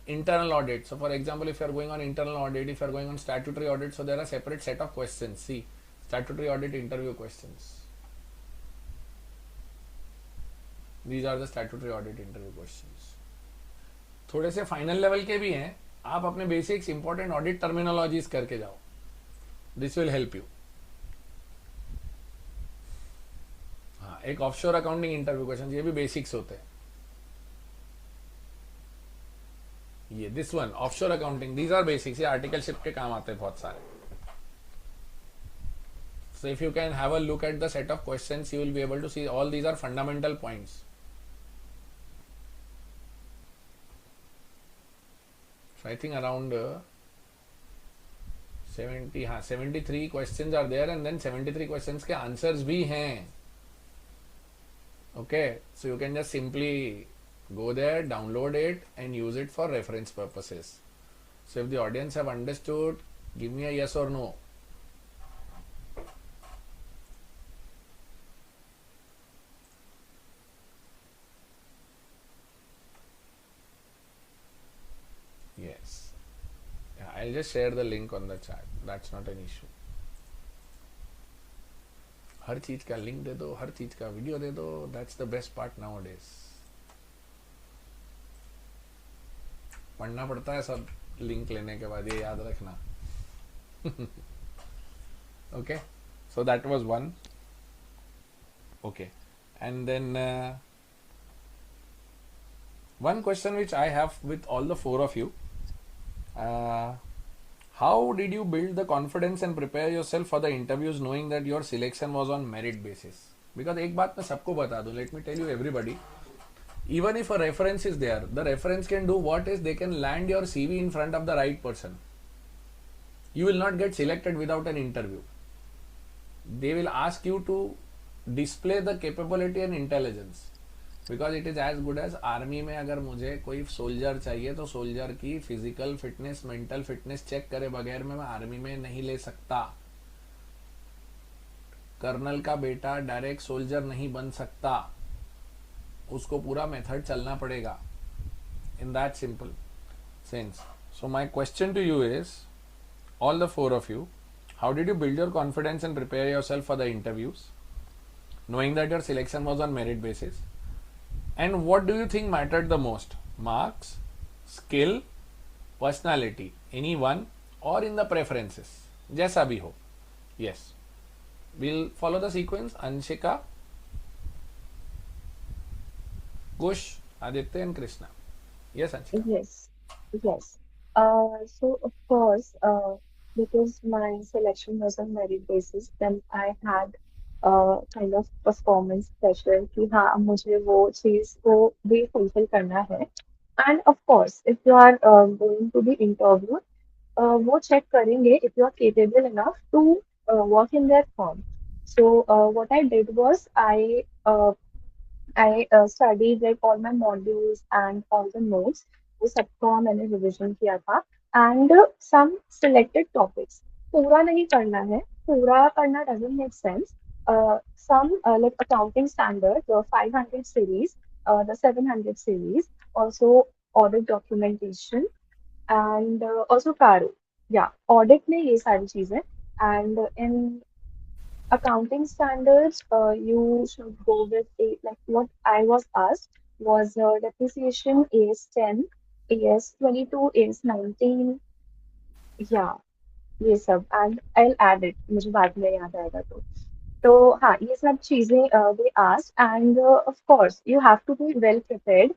internal audit. So for example, if you are going on internal audit, if you are going on statutory audit, so there are separate set of questions. See, statutory audit interview questions. These are the statutory audit interview questions. थोड़े से final level के भी हैं. आप अपने basics important audit terminologies करके जाओ. This will help you. हाँ, एक ऑफशोर अकाउंटिंग इंटरव्यू क्वेश्चन, ये भी बेसिक्स होते हैं. ये this one offshore accounting, these our basics. ये आर्टिकलशिप के काम आते हैं बहुत सारे. So if you can have a look at the set of questions, you will be able to see all these are fundamental points. So I think around 70, हाँ 73 questions are there and then 73 questions के answers भी हैं. Okay, so you can just simply go there, download it, and use it for reference purposes. So if the audience have understood, give me a yes or no. Yes. Yeah, I'll just share the link on the chat. That's not an issue. हर चीज का link दे दो, हर चीज का video दे दो. That's the best part now days. पढ़ना पड़ता है सब लिंक लेने के बाद, ये याद रखना. Okay, so that was one. Okay, and then one question which I have with all the four of you. How did you build the confidence and prepare yourself for the interviews knowing that your selection was on merit basis? Because एक बात मैं सबको बता दूं, let me tell you everybody, even if a reference is there, the reference can do what is, they can land your CV in front of the right person. You will not get selected without an interview. They will ask you to display the capability and intelligence. Because it is as good as army में अगर मुझे कोई soldier चाहिए तो soldier की physical fitness, mental fitness check करे बगैर मैं आर्मी में नहीं ले सकता. कर्नल का बेटा डायरेक्ट सोल्जर नहीं बन सकता, उसको पूरा मेथड चलना पड़ेगा. In that simple sense. So my question to you is, all the four of you, how did you build your confidence and prepare yourself for the interviews knowing that your selection was on merit basis? And what do you think mattered the most? Marks, skill, personality, any one, or in the preferences? जैसा भी हो. Yes. We'll follow the sequence. Anshika, Kush, Aditya and Krishna. Yes, Anshika. Yes, yes. So of course, because my selection was on merit basis, then I had kind of performance pressure कि हाँ मुझे वो चीज को भी fulfill करना है. And of course, if you are going to be interviewed, वो check करेंगे if you are capable enough to work in their firm. So what I did was I studied like all my modules and all the notes. वो सबका मैंने revision किया था. And some selected topics. पूरा नहीं करना है. पूरा करना doesn't make sense. Some like accounting standard, the 500 series, the 700 series, also audit documentation, and also Caro. Yeah, audit में ये सारी चीजें. And in accounting standards, you should go with like what I was asked was depreciation AS10, AS22, AS19. Yeah, ये सब. And I'll add it. मुझे बाद में याद आएगा तो हाँ ये सब चीजें they asked. And of course you have to be well prepared.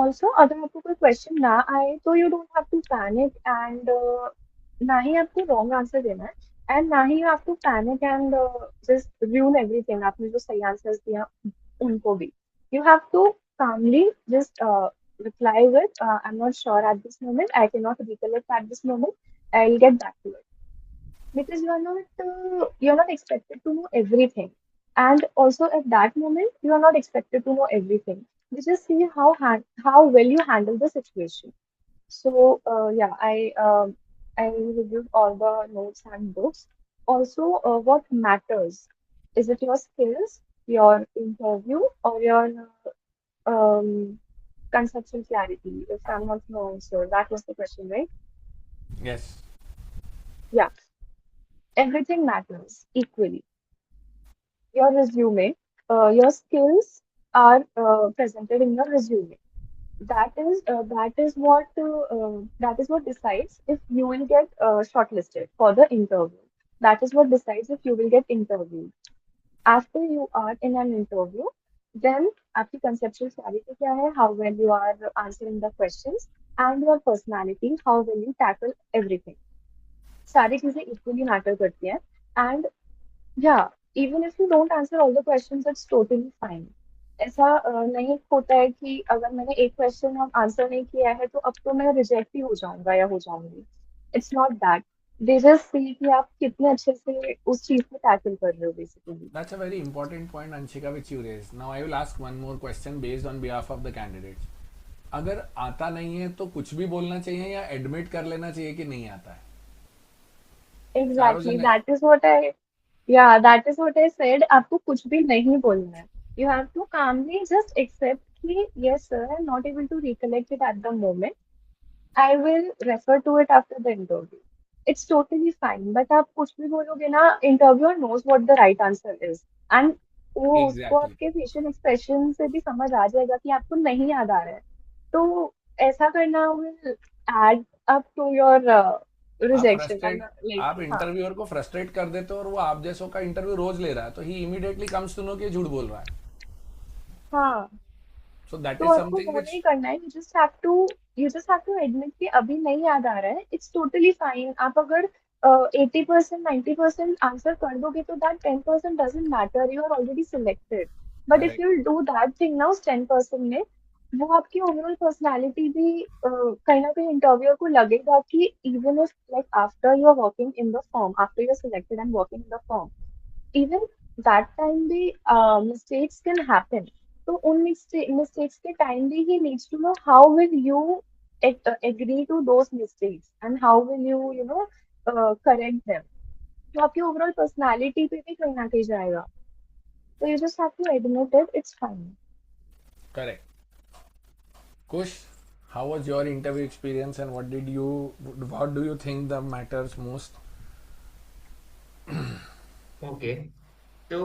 Also अगर आपको कोई क्वेश्चन ना आए तो you don't have to panic and ना ही आपको wrong answer देना है. And ना ही you have to panic and just ruin everything. आपने जो सही answers दिया उनको भी. You have to calmly just reply with I'm not sure at this moment. I cannot recollect at this moment. I'll get back to it. Because you're not expected to know everything. And also at that moment you are not expected to know everything. You just see how well you handle the situation. So yeah, I reviewed all the notes and books. Also, what matters? Is it your skills, your interview, or your conceptual clarity? If I'm not wrong, so that was the question, right? Yes. Yeah. Everything matters equally. Your resume, your skills are presented in your resume. That is what decides if you will get shortlisted for the interview. That is what decides if you will get interviewed. After you are in an interview, then आपकी conceptual clarity क्या है, how well you are answering the questions, and your personality, how will you tackle everything. सारी चीजें equally matter करती हैं. And yeah, even if you don't answer all the questions, it's totally fine. ऐसा नहीं होता है कि अगर मैंने एक क्वेश्चन आंसर नहीं किया है तो अब तो मैं रिजेक्ट ही हो जाऊंगा या हो जाऊंगी. It's not that. They just see कि आप कितने अच्छे से उस चीज को टैकल कर रहे हो basically. That's a very important point, Anshika, which you raised. Now I will ask one more question based on behalf of the candidates. अगर आता नहीं है तो कुछ भी बोलना चाहिए या एडमिट कर लेना चाहिए कि नहीं आता है? चारों एग्जैक्टली, जने दैट इज व्हाट आई, या that is what I said. आपको कुछ भी नहीं बोलना है. You have to calmly just accept कि yes sir, I am not able to recollect it at the moment. I will refer to it after the interview. It's totally fine. But आप कुछ भी बोलोगे ना, interviewer knows what the right answer is. And वो उसको exactly आपके facial expression से भी समझ आ जाएगा कि आपको नहीं याद आ रहा है. तो ऐसा करना will add up to your आप rejection. And फ्रस्ट्रेट like, आप हाँ, इंटरव्यूअर को फ्रस्ट्रेट कर देते हो और वो आप जैसों का इंटरव्यू रोज ले रहा है तो ही इमीडिएटली कम्स टू नो कि ये झूठ बोल रहा है. हाँ. सो दैट तो इज आपको समथिंग वो विच नहीं करना है. You just have to admit कि अभी नहीं याद आ रहा है. It's totally fine. आप अगर 80% 90% आंसर कर दोगे तो that 10% doesn't matter. You are already selected. But if correct. You do that thing ना उस 10% में, वो आपकी ओवरऑल पर्सनालिटी भी कहीं ना कहीं इंटरव्यूअर को लगेगा कि even if like after you are working in the firm, after you are selected and working in the firm, even that time भी मिस्टेक्स कैन हैपन. तो उन मिस्टेक्स के टाइम भी he needs to know how will you agree to those mistakes and how will you you know correct them. तो आपकी overall personality पे भी कहीं ना कहीं जाएगा. तो you just have to admit it. It's fine. Correct. Kush, how was your interview experience and what do you think the matters most? Okay, तो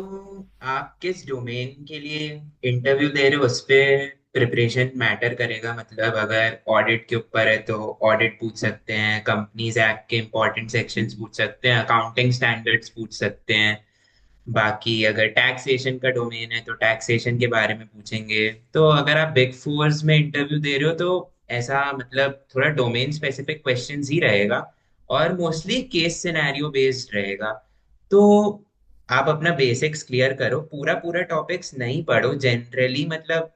आप किस डोमेन के लिए इंटरव्यू दे रहे हो उस पे प्रिपरेशन मैटर करेगा. मतलब अगर ऑडिट के ऊपर है तो ऑडिट पूछ सकते हैं, कंपनीज एक्ट के इंपॉर्टेंट सेक्शंस पूछ सकते हैं, अकाउंटिंग स्टैंडर्ड्स पूछ सकते हैं. बाकी अगर टैक्सेशन का डोमेन है तो टैक्सेशन के बारे में पूछेंगे. तो अगर आप बिग फोर्स में इंटरव्यू दे रहे हो तो ऐसा मतलब थोड़ा डोमेन स्पेसिफिक क्वेश्चंस ही रहेगा और मोस्टली केस सिनेरियो बेस्ड रहेगा. तो आप अपना बेसिक्स क्लियर करो, पूरा पूरा टॉपिक्स नहीं पढ़ो जनरली. मतलब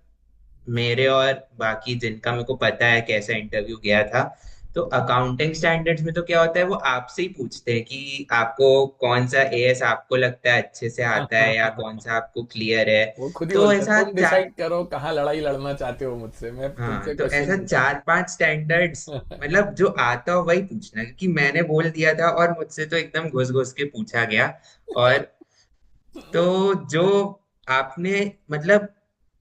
मेरे और बाकी जिनका मेरे को पता है कैसा इंटरव्यू गया था, तो अकाउंटिंग स्टैंडर्ड्स में तो क्या होता है, वो आपसे ही पूछते हैं कि आपको कौन सा एएस आपको लगता है अच्छे से आता है या कौन सा आपको क्लियर है. वो खुद ही तो बोलते हैं ऐसा तुम डिसाइड करो कहाँ लड़ाई लड़ना चाहते हो मुझसे, मैं हाँ, तुमसे तो क्वेश्चन ऐसा पूछूंगा. 4-5 स्टैंडर्ड्स मतलब जो आता हो वही पूछना, क्योंकि मैंने बोल दिया था और मुझसे तो एकदम घुस घुस के पूछा गया. और तो जो आपने मतलब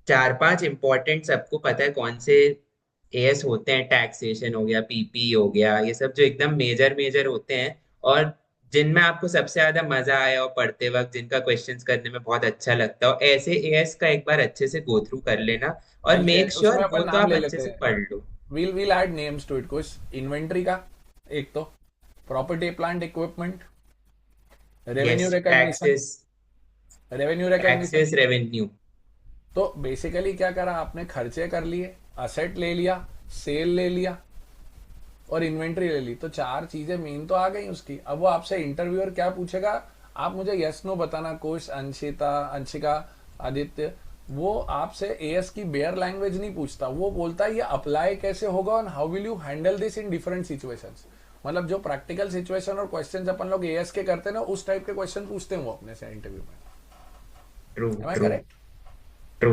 4-5 इंपॉर्टेंट, सबको पता है कौन से एएस होते हैं, टैक्सेशन हो गया, पीपी हो गया, ये सब जो एकदम मेजर मेजर होते हैं और जिनमें आपको सबसे ज्यादा मजा आया और पढ़ते वक्त जिनका क्वेश्चंस करने में बहुत अच्छा लगता हो, ऐसे एएस का एक बार अच्छे से गो थ्रू कर लेना और ठीक है, मेक उसमें श्योर अपन वो तो नाम आप ले अच्छे लेते से हैं. पढ़ लो. we'll add names to it. कुछ इन्वेंट्री का, एक तो property plant equipment, revenue yes, recognition, taxes, revenue recognition. Taxes revenue. तो बेसिकली क्या करा आपने, खर्चे कर लिए, असेट ले लिया, सेल ले लिया और इन्वेंट्री ले ली. तो 4 चीजें मेन तो आ गई उसकी. अब वो आपसे इंटरव्यूअर क्या पूछेगा, आप मुझे यस नो बताना. कुश, अंशिका, आदित्य, वो आपसे एएस की बेयर लैंग्वेज नहीं पूछता. वो बोलता है ये अप्लाई कैसे होगा और how will you handle this in different situations. मतलब जो प्रैक्टिकल सिचुएशन और क्वेश्चंस अपन लोग एएस के करते हैं ना, उस टाइप के क्वेश्चन पूछते हैं वो अपने से इंटरव्यू में. True, am I true, correct? True.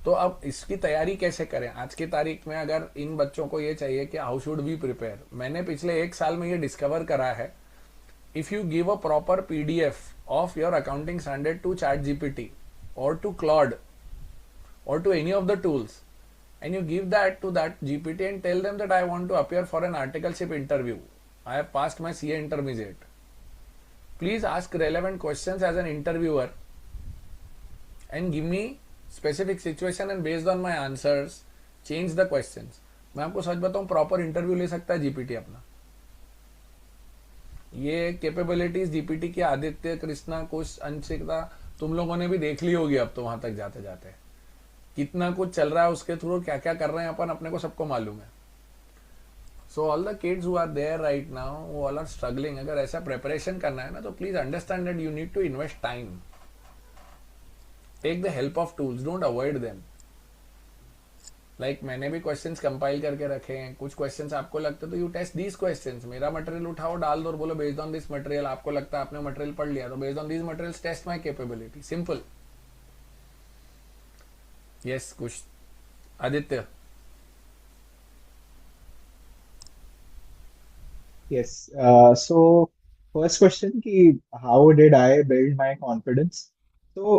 तो अब इसकी तैयारी कैसे करें आज की तारीख में. अगर इन बच्चों को ये चाहिए कि हाउ शुड वी प्रिपेयर, मैंने पिछले 1 साल में ये डिस्कवर करा है. If you give a proper PDF of your accounting standard to ChatGPT or to Claude or to any of the tools, and you give that to that GPT and tell them that I want to appear for an articleship interview. I have passed my CA intermediate. Please ask relevant questions as an interviewer and give me specific situation and based on my answers change the questions. मैं आपको सच बताऊं, proper interview ले सकता है GPT अपना. ये capabilities GPT की आदित्य, कृष्णा, कुश, अंशिका तुम लोगों ने भी देख ली होगी अब तो. वहां तक जाते जाते कितना कुछ चल रहा है उसके थ्रू, क्या क्या कर रहे हैं अपन, अपने को सबको मालूम है. So all the kids who are there right now, वो ऑल आर स्ट्रगलिंग. अगर ऐसा प्रिपरेशन करना है ना तो please understand that you need to invest time. Take the help of tools, don't avoid them. Like मैंने भी क्वेश्चंस कंपाइल करके रखे हैं, कुछ क्वेश्चंस आपको लगते तो यू टेस्ट दीज क्वेश्चंस, मेरा मटेरियल उठाओ डाल दो और बोलो बेस्ड ऑन दिस मटेरियल, आपको लगता है आपने मटेरियल पढ़ लिया तो based on this materials test my capability, simple. Yes कुछ Aditya. Yes. So first question कि how did I build my confidence? तो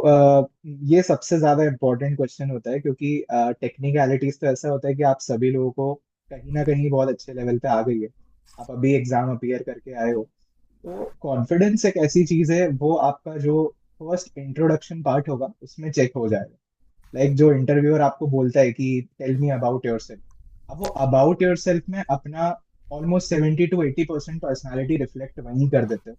ये सबसे ज्यादा इम्पोर्टेंट क्वेश्चन होता है क्योंकि टेक्निकलिटीज तो ऐसा होता है कि आप सभी लोगों को कहीं ना कहीं बहुत अच्छे लेवल पे आ गई है, आप अभी एग्जाम अपीयर करके आए हो. तो कॉन्फिडेंस एक ऐसी चीज है, वो आपका जो फर्स्ट इंट्रोडक्शन पार्ट होगा उसमें चेक हो जाएगा. लाइक जो इंटरव्यूअर आपको बोलता है कि tell me about yourself, अब वो अबाउट योर सेल्फ में अपना ऑलमोस्ट 70 to 80% पर्सनैलिटी रिफ्लेक्ट वहीं कर देते हैं.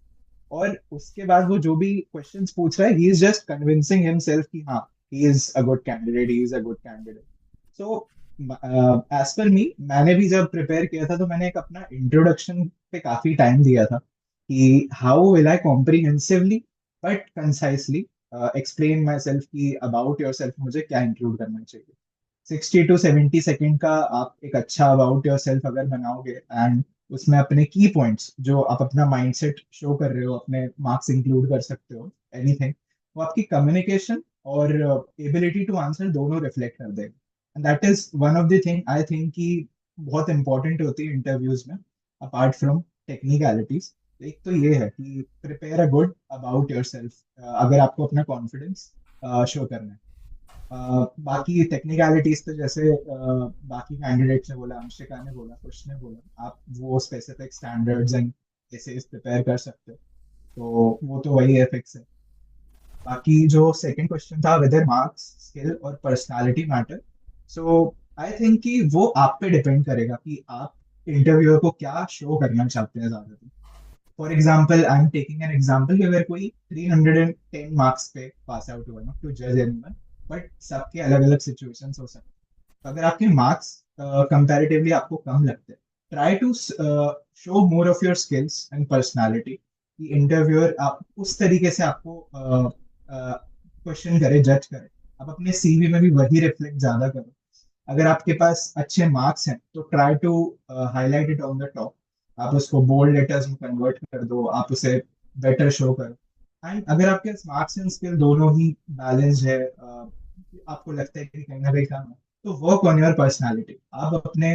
और उसके बाद वो जो भी क्वेश्चंस पूछ रहा है, he is just convincing himself कि हाँ, he is a good candidate, he is a good candidate. So as per me, मैंने भी जब प्रिपेयर किया था तो मैंने एक अपना इंट्रोडक्शन पे काफी टाइम दिया था कि how will I comprehensively but concisely explain myself की अबाउट योर सेल्फ मुझे क्या इंक्लूड करना चाहिए. 60 to 70 सेकेंड का आप एक अच्छा अबाउट योर सेल्फ अगर बनाओगे एंड उसमें अपने की पॉइंट्स जो आप अपना माइंडसेट शो कर रहे हो, अपने मार्क्स इंक्लूड कर सकते हो, एनीथिंग, वो आपकी कम्युनिकेशन और एबिलिटी टू आंसर दोनों रिफ्लेक्ट कर देगा. And that is one of the thing I think कि बहुत इंपॉर्टेंट होती है इंटरव्यूज में, अपार्ट फ्रॉम टेक्निकलिटीज. एक तो ये है कि prepare a good about your self अगर आपको अपना कॉन्फिडेंस शो करना है. बाकी टेक्निकलिटीज तो जैसे बाकी कैंडिडेट्स ने बोला, अंशिका ने बोला, कुछ ने बोला, आप वो specific standards and essays prepare कर सकते हो, तो वो तो वही है, फिक्स है. बाकी जो सेकंड क्वेश्चन था वेदर मार्क्स, स्किल और personality matter, so I think कि वो आप पे डिपेंड करेगा कि आप इंटरव्यूअर को क्या शो करना चाहते हैं ज्यादातर. For example, I am taking an example कि अगर कोई 310 मार्क्स पे पास आउट हुआ ना, टू जज एनीवन, बट सबके अलग अलग सिचुएशंस हो सकते हैं. तो अगर आपके मार्क्स कंपैरेटिवली आपको कम लगते हैं, try to show more of your skills and personality, कि इंटरव्यूअर आप उस तरीके से आपको क्वेश्चन करे, जज करे. आप अपने सीवी में भी वही रिफ्लेक्ट ज्यादा करो. अगर आपके पास अच्छे मार्क्स हैं तो try to highlight it on the top, आप उसको बोल्ड लेटर्स में कन्वर्ट कर दो, आप उसे बेटर शो करो. एंड अगर आपके मार्क्स एंड स्किल दोनों ही बैलेंस्ड है, आपको लगता है कि कहीं ना कहीं काम है, तो वर्क ऑन योर पर्सनालिटी. आप अपने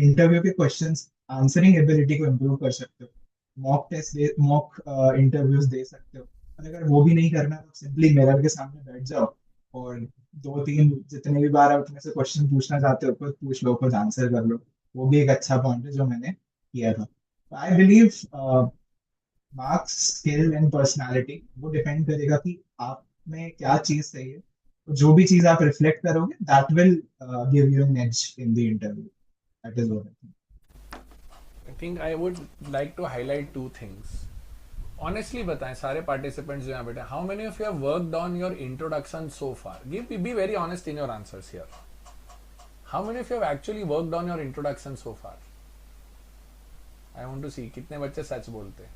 इंटरव्यू के क्वेश्चंस आंसरिंग एबिलिटी को इम्प्रूव कर सकते हो, मॉक टेस्ट दे, मॉक इंटरव्यूज दे सकते हो. और अगर वो भी नहीं करना तो सिंपली मिरर के सामने बैठ जाओ और दो तीन जितने भी बार आप अपने से क्वेश्चन पूछना चाहते हो खुद पूछ लो, खुद आंसर कर लो. वो भी एक अच्छा पॉइंट है जो मैंने किया था. I believe marks, skill and personality वो डिपेंड करेगा कि आप में क्या चीज चाहिए. तो जो भी चीज आप रिफ्लेक्ट करोगे, that will give you an edge in the interview. That is what I think. I think I would like to highlight two things. Honestly बताएं सारे participants जो यहाँ बैठे, how many of you have worked on your introduction so far? Be very honest in your answers here. How many of you have actually worked on your introduction so far? I want to see कितने बच्चे सच बोलते हैं.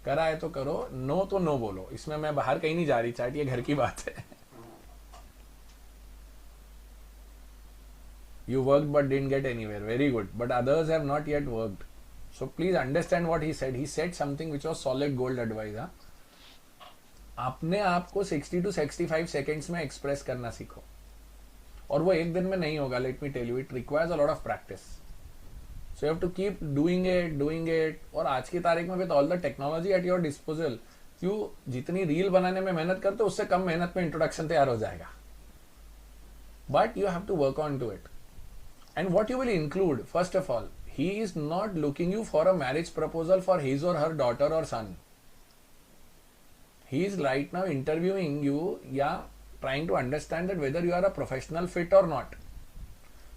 करा है तो करो, no तो no बोलो. इसमें मैं बाहर कहीं नहीं जा रही, चैट ये घर की बात है. You worked but didn't get anywhere. Very good. But others have not yet worked. So please understand what he said. He said something which was solid gold advice. हाँ? अपने आप को 60 to 65 seconds में एक्सप्रेस करना सीखो. और वो एक दिन में नहीं होगा. Let me tell you, it requires a lot of practice. So you have to keep doing it. और आज की तारीख में with all the technology at your disposal, you जितनी रील बनाने में मेहनत करते हो उससे कम मेहनत में इंट्रोडक्शन तैयार हो जाएगा. But you have to work on to it. And what you will include, first of all, he is not looking you for a marriage proposal for his or her daughter or son. He is right now interviewing you, trying to understand that whether you are a professional fit or not.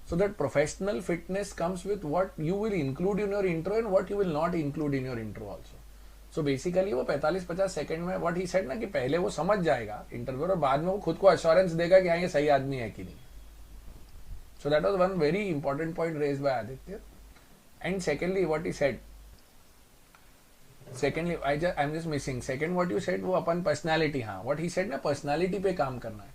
So that professional fitness comes with what you will include in your intro and what you will not include in your intro also. So basically वो 45-50 second में what he said ना, कि पहले वो समझ जाएगा interviewer और बाद में वो खुद को अश्योरेंस देगा कि हाँ ये सही आदमी है कि नहीं. So that was one very important point raised by Aditya. And secondly, what he said. Secondly, I'm just missing. Second, what you said, वो अपन personality, हाँ. What he said ना, personality पे काम करना है.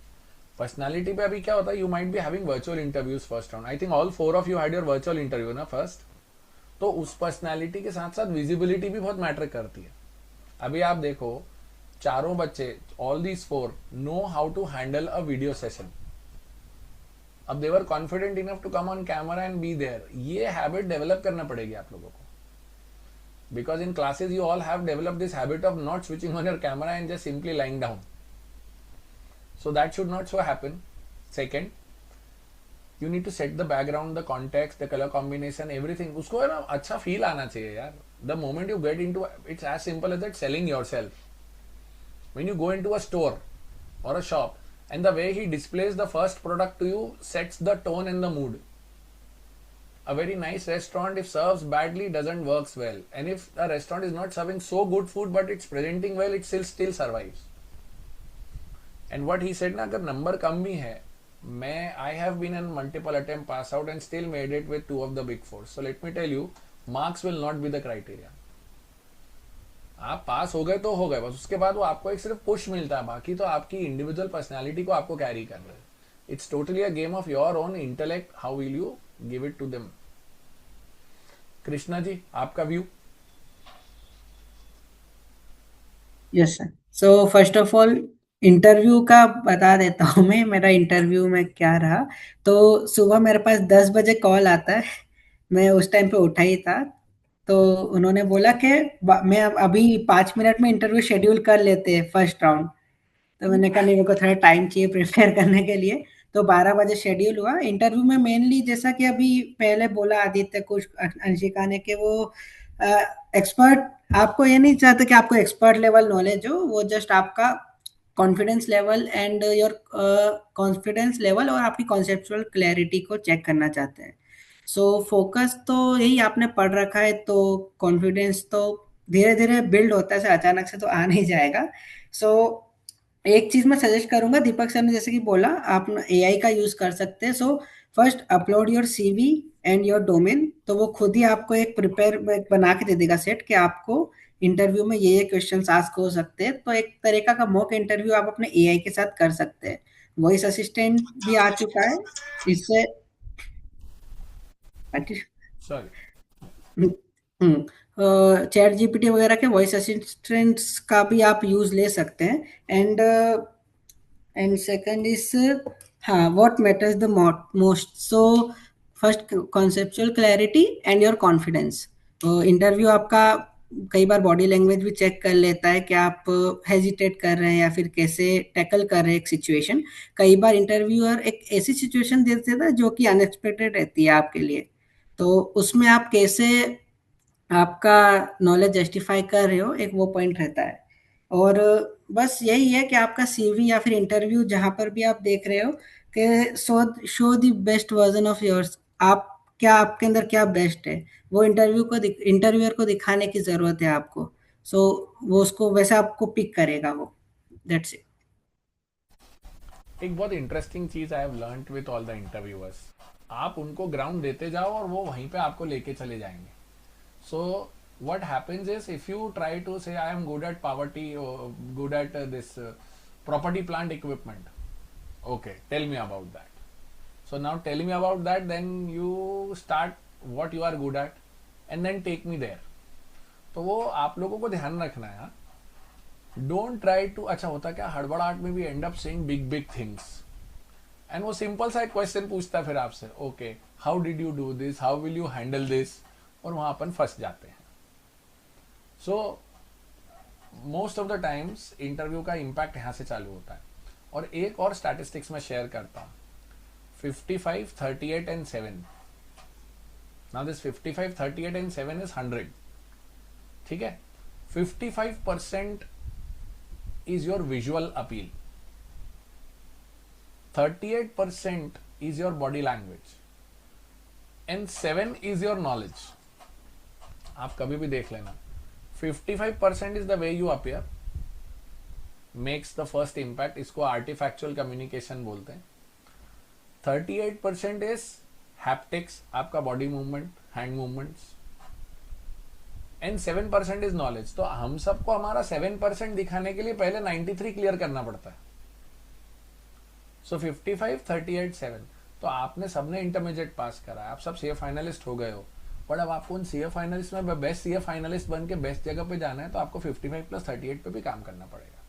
पर्सनालिटी पे अभी क्या होता है, you might be having virtual interviews first round, I think all 4 of you had your virtual interview ना फर्स्ट, तो उस पर्सनालिटी के साथ साथ विजिबिलिटी भी बहुत मैटर करती है। अभी आप देखो चारों बच्चे, all these 4 know how to handle a video session, अब they're confident enough to come on camera and be there. ये हैबिट डेवलप करना पड़ेगी आप लोगों को, because in classes you all have developed this habit of not switching on your camera and just simply lying down, so that should not so happen. Second, you need to set the background, the context, the color combination, everything. उसको है ना अच्छा feel आना चाहिए यार. The moment you get into, it's as simple as that, selling yourself. When you go into a store or a shop and the way he displays the first product to you sets the tone and the mood. A very nice restaurant, if serves badly, doesn't works well, and if a restaurant is not serving so good food but it's presenting well, it still survives. And what he said ना, अगर number कम भी है, मैं I have been in multiple attempt pass out and still made it with 2 of the big 4. So let me tell you, marks will not be the criteria. आप पास हो गए तो हो गए बस, उसके बाद वो आपको एक सिर्फ पुश मिलता है, बाकी तो आपकी इंडिविजुअल पर्सनैलिटी को आपको कैरी कर रहे हैं. It's totally a game of your own intellect, how will you give it to them. Krishna ji, आपका view. Yes sir. So first of all interview का बता देता हूँ मैं, मेरा इंटरव्यू में क्या रहा. तो सुबह मेरे पास 10 बजे कॉल आता है, मैं उस टाइम पे उठा ही था. तो उन्होंने बोला कि मैं अभी 5 मिनट में इंटरव्यू शेड्यूल कर लेते हैं फर्स्ट राउंड. तो मैंने कहा नहीं, मेरे को थोड़ा टाइम चाहिए प्रिपेयर करने के लिए. तो 12 बजे शेड्यूल हुआ. इंटरव्यू में मेनली जैसा कि अभी पहले बोला आदित्य कुछ, अंशिका ने, कि वो एक्सपर्ट, आपको ये नहीं चाहते कि आपको एक्सपर्ट लेवल नॉलेज हो, वो जस्ट आपका confidence level and your confidence level और आपकी कॉन्सेप्चुअल क्लैरिटी को चेक करना चाहते हैं. सो फोकस तो यही आपने पढ़ रखा है, तो कॉन्फिडेंस तो धीरे धीरे बिल्ड होता है, अचानक से तो आ नहीं जाएगा. सो एक चीज मैं सजेस्ट करूंगा, दीपक सर ने जैसे कि बोला, आप एआई का यूज कर सकते हैं. So first upload your CV and your domain, तो वो खुद ही आपको एक प्रिपेयर बना के दे देगा सेट, कि आपको इंटरव्यू में ये क्वेश्चंस आस्क हो सकते हैं. तो एक तरीका का मॉक इंटरव्यू आप अपने एआई के साथ कर सकते हैं. वॉइस असिस्टेंट भी आ चुका है इससे. सॉरी. चैट जीपीटी वगैरह के वॉइस असिस्टेंट्स का भी आप यूज ले सकते हैं. एंड सेकंड इज, हाँ, what matters the most. So first conceptual clarity and your confidence. Interview आपका कई बार बॉडी लैंग्वेज भी चेक कर लेता है कि आप हेजिटेट कर रहे हैं या फिर कैसे टैकल कर रहे हैं एक सिचुएशन. कई बार इंटरव्यूअर एक ऐसी सिचुएशन दे देता है जो कि अनएक्सपेक्टेड रहती है आपके लिए, तो उसमें आप कैसे आपका नॉलेज जस्टिफाई कर रहे हो, एक वो पॉइंट रहता है. और बस यही है कि आपका सीवी या फिर इंटरव्यू जहां पर भी आप देख रहे हो, कि show the best version of yours. आप क्या, आपके अंदर क्या बेस्ट है, वो इंटरव्यूअर को दिखाने की जरूरत है आपको. सो वो उसको वैसे आपको पिक करेगा वो. That's it. एक बहुत इंटरेस्टिंग चीज I have learned with all the interviewers, आप उनको ग्राउंड देते जाओ और वो वहीं पे आपको लेके चले जाएंगे. So what happens is, if you try to say I am good at poverty or good at this property plant equipment, okay, tell me about that. So now tell me about that, then you start what you are good at and then take me there. तो वो आप लोगों को ध्यान रखना है. Don't try to, अच्छा होता क्या, हड़बड़ाहट में भी and up saying big big things, and वो सिंपल सा एक क्वेश्चन पूछता है फिर आपसे, okay how did you do this, how will you handle this, और वहां अपन फंस जाते हैं. So most of the times interview का इम्पैक्ट यहां से चालू होता है. और एक और स्टैटिस्टिक्स में शेयर करता हूं, 55, 38 and 7. Now this 55, 38 and 7 is 100. ठीक है, 55% is your visual appeal, 38% is your body language, and 7 is your knowledge. आप कभी भी देख लेना, 55% is the way you appear, makes the first impact, इसको आर्टिफैक्चुअल कम्युनिकेशन बोलते हैं. 38% इज हैप्टिक्स, आपका body movement, hand movements, and 7% is knowledge. तो हम सबको हमारा 7% दिखाने के लिए पहले 93 क्लियर करना पड़ता है. सो 55 38 7। तो आपने सबने इंटरमीडिएट पास करा है, आप सब सीए फाइनलिस्ट हो गए हो, बट अब आपको उन सीए फाइनलिस्ट में बेस्ट सीए फाइनलिस्ट बन के बेस्ट जगह पे जाना है, तो आपको 55 प्लस 38 पे भी काम करना पड़ेगा।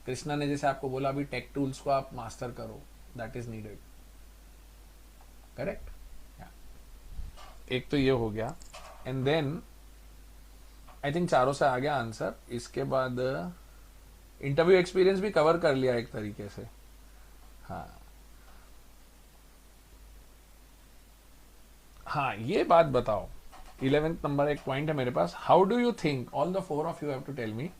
कृष्णा ने जैसे आपको बोला अभी टेक टूल्स को आप मास्टर करो, दैट इज नीडेड, करेक्ट। एक तो ये हो गया, एंड देन आई थिंक चारों से आ गया आंसर। इसके बाद इंटरव्यू एक्सपीरियंस भी कवर कर लिया एक तरीके से। हाँ हाँ, ये बात बताओ, 11th नंबर एक पॉइंट है मेरे पास। How do you think, all the four of you have to tell me,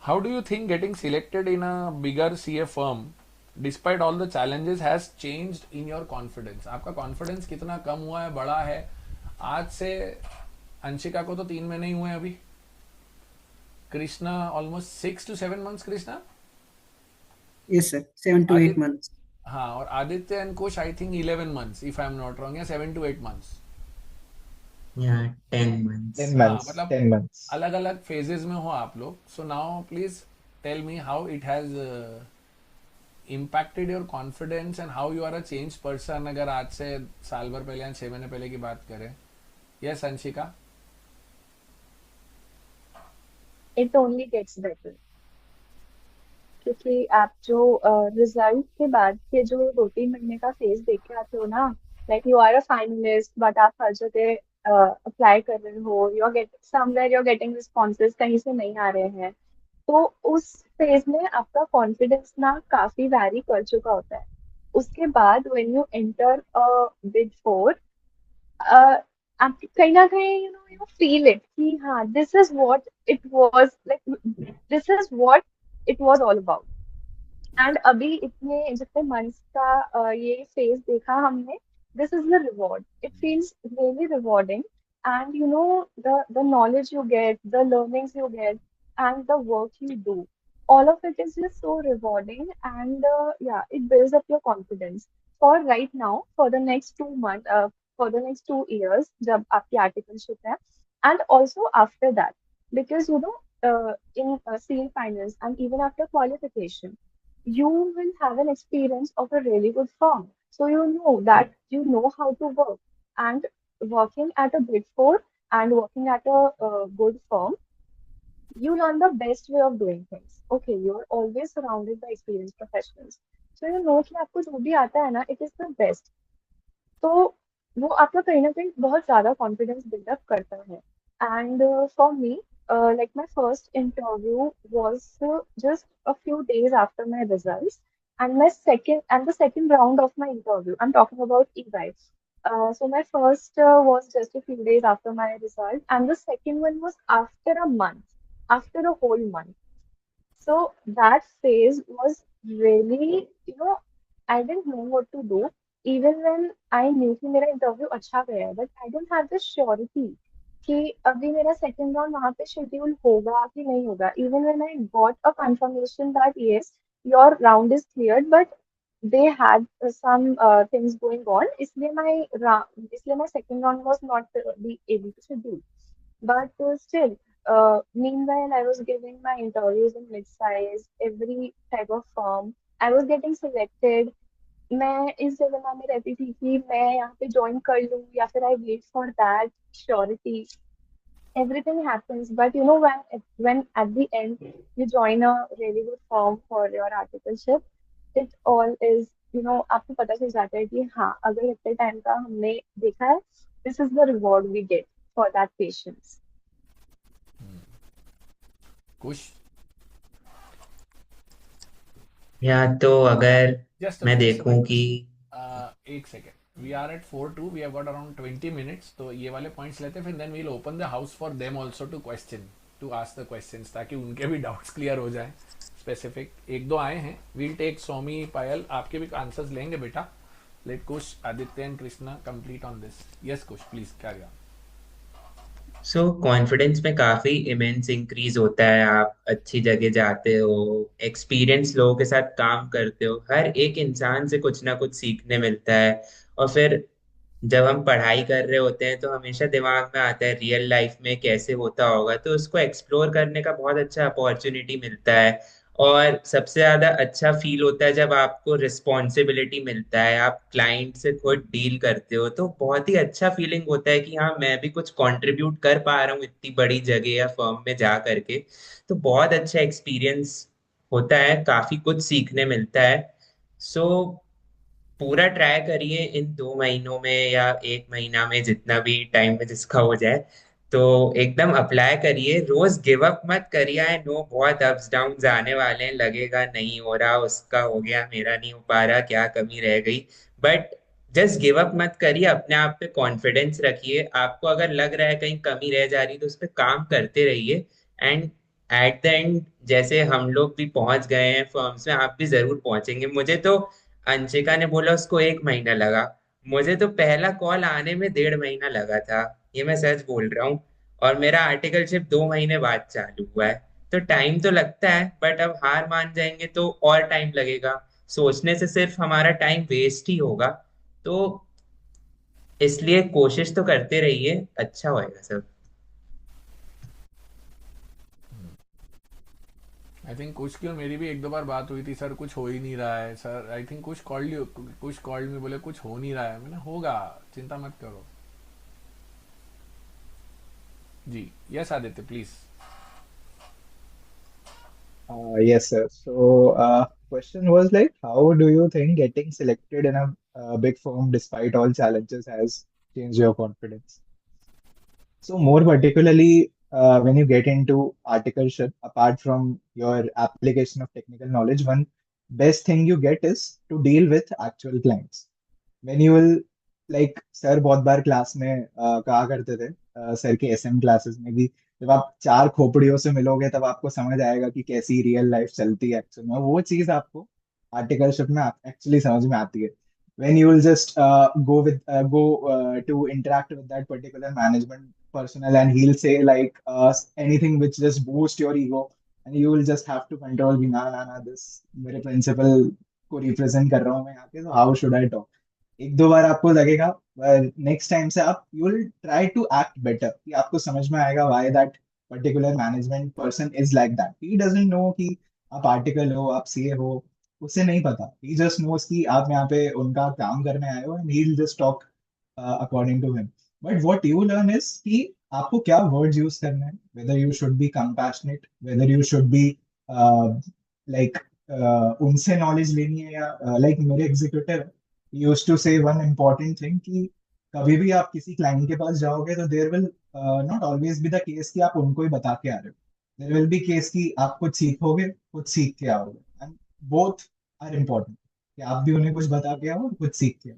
how do you think getting selected in a bigger CA firm despite all the challenges has changed in your confidence? आपका confidence कितना कम हुआ है, बढ़ा है? आज से अंशिका को तो 3 महीने ही हुए अभी, Krishna almost 6 to 7 months, Krishna. Yes, sir. 7 to 8 Aditya, months. हाँ, और Aditya and Kush I think 11 months if I am not wrong, या 7 to 8 months। Yeah, 10 months. 10 हाँ, months, मतलब 10 months. अलग अलग फेजेस में हो आप लोग। So now please tell me how it has impacted your confidence and how you are a changed person, अगर आज से साल भर पहले या 6 महीने पहले की बात करें। Yes Anshika. It only gets better. क्योंकि आप जो रिजल्ट के बाद के जो 2-3 महीने का फेज देख के आते हो ना, like you are a finalist but आप हर जगह अप्लाई कर रहे हो, you are getting somewhere, you are getting responses, कहीं से नहीं आ रहे हैं, तो उस फेज में आपका कॉन्फिडेंस ना काफी वैरी कर चुका होता है। उसके बाद when you enter a big four, आप कहीं ना कहीं यू फील इट कि हाँ, this is what it was like, this is what it was all about. And अभी इतने जितने मंथ्स का ये फेज देखा हमने, this is the reward, it feels really rewarding. And the knowledge you get, the learnings you get, and the work you do, all of it is just so rewarding. And yeah, it builds up your confidence for right now, for the next 2 months, for the next 2 years जब आपकी articleship है, and also after that, because in CA finals and even after qualification, you will have an experience of a really good firm. So you know that you know how to work. And working at a big four and working at a good firm, you learn the best way of doing things. Okay, you're always surrounded by experienced professionals. So you know कि आपको जो भी आता है ना, it is the best. तो वो आपका कहीं ना कहीं बहुत ज्यादा कॉन्फिडेंस बिल्डअप करता है। And for me, like my first interview was just a few days after my results, and the second round of my interview, I'm talking about EY. So my first was just a few days after my result, and the second one was after a month, after a whole month. So that phase was really, I didn't know what to do. Even when I knew कि मेरा interview अच्छा गया है, but I don't have the surety कि अभी मेरा second round वहाँ पे schedule होगा कि नहीं होगा. Even when I got a confirmation that yes, your round is cleared, but they had some things going on, इसलिए my second round was not be able to schedule. But still, meanwhile, I was giving my interviews in mid-size, every type of firm. I was getting selected. मैं इस dilemma में रहती थी कि मैं यहाँ पे join कर लूँ या फिर I wait for that surety. Everything happens, but when at the end you join a really good firm for your articleship, it all is, आपको पता चल जाता है कि हाँ, अगर इतने टाइम का हमने देखा है, this is the reward we get for that patience. कुश। या तो अगर जस्ट मैं देखूं कि एक second, we are at 4-2, we have got around 20 minutes, तो ये वाले पॉइंट्स लेते हैं, फिर then we'll open the house for them also to ask the questions, ताकि उनके भी डाउट्स क्लियर हो जाए। स्पेसिफिक एक दो आए हैं, वील टेक सोमी, पायल, आपके भी आंसर्स लेंगे बेटा। Let Kush, Aditya and Krishna complete on this. Yes Kush, please carry on. So confidence में काफी इमेंस इंक्रीज होता है। आप अच्छी जगह जाते हो, एक्सपीरियंस लोगों के साथ काम करते हो, हर एक इंसान से कुछ ना कुछ सीखने मिलता है। और फिर जब हम पढ़ाई कर रहे होते हैं तो हमेशा दिमाग में आता है रियल लाइफ में कैसे होता होगा, तो उसको एक्सप्लोर करने का बहुत अच्छा अपॉर्चुनिटी मिलता है। और सबसे ज्यादा अच्छा फील होता है जब आपको रिस्पॉन्सिबिलिटी मिलता है, आप क्लाइंट से खुद डील करते हो, तो बहुत ही अच्छा फीलिंग होता है कि हाँ मैं भी कुछ कंट्रीब्यूट कर पा रहा हूँ इतनी बड़ी जगह या फर्म में जा करके। तो बहुत अच्छा एक्सपीरियंस होता है, काफी कुछ सीखने मिलता है। सो पूरा ट्राई करिए इन 2 महीनों में या 1 महीना में, जितना भी टाइम में जिसका हो जाए, तो एकदम अप्लाई करिए। रोज गिव अप मत करिए। आई नो बहुत अप्स डाउन्स आने वाले हैं, लगेगा नहीं हो रहा, उसका हो गया मेरा नहीं हो पा रहा, क्या कमी रह गई। बट जस्ट गिव अप मत करिए, अपने आप पे कॉन्फिडेंस रखिए। आपको अगर लग रहा है कहीं कमी रह जा रही तो उस पर काम करते रहिए। एंड एट द एंड जैसे हम लोग भी पहुंच गए हैं फर्म्स में, आप भी जरूर पहुंचेंगे। मुझे तो अंशिका ने बोला उसको 1 महीना लगा, मुझे तो पहला कॉल आने में 1.5 महीना लगा था। ये मैं सच बोल रहा हूँ। और मेरा आर्टिकलशिप 2 महीने बाद चालू हुआ है। तो टाइम तो लगता है, बट अब हार मान जाएंगे तो और टाइम लगेगा। सोचने से सिर्फ हमारा टाइम वेस्ट ही होगा। तो इसलिए कोशिश तो करते रहिए, अच्छा होएगा सब। आई थिंक कुछ की और मेरी भी एक दो बार बात हुई थी, सर कुछ हो ही नहीं रहा है सर। आई थिंक कुछ कॉल्ड में बोले कुछ हो नहीं रहा है। मैंने होगा, चिंता मत करो। जी yes Aditya please. Yes, sir. So, question was like, how do you think getting selected in a big firm despite all challenges has changed your confidence? So, more particularly, when you get into articleship, apart from your application of technical knowledge, one best thing you get is to deal with actual clients. When you will, like sir बहुत बार class में कहा करते थे, sir के SM classes में भी, जब आप चार खोपड़ियों से मिलोगे तब आपको समझ आएगा कि कैसी रियल लाइफ चलती है एक्चुअल में। वो चीज आपको आर्टिकलशिप में एक्चुअली समझ में आती है। when you will just go to interact with that particular management personnel, and he'll say like anything which just boost your ego, and you will just have to control कि ना ना ना this मेरे principal को represent कर रहा हूँ मैं यहाँ पे, तो हाउ शुड आई टॉक। एक दो बार आपको लगेगा, नेक्स्ट टाइम से आप you will try to act better, कि आपको समझ में आएगा why that particular management person is like that. He doesn't know कि आप आर्टिकल हो, आप सीए हो, उसे नहीं पता। ही जस्ट नोस कि आप यहाँ पे उनका काम करने आए हो, and he will just talk according to him. But what you learn is कि आपको क्या वर्ड्स यूज करने हैं, whether you should be compassionate, whether you should be like उनसे नॉलेज लेनी है, या लाइक मेरे executive use to say one important thing कि कभी भी आप किसी क्लाइंट के पास जाओगे तो there will not always be the case कि आप उनको ही बता के आ रहे हो। देर विल बी केस कि आप कुछ सीखोगे, कुछ सीख के आओगे, एंड बोथ आर इम्पोर्टेंट, कि आप भी उन्हें कुछ बता के आओ और कुछ सीख के आओ।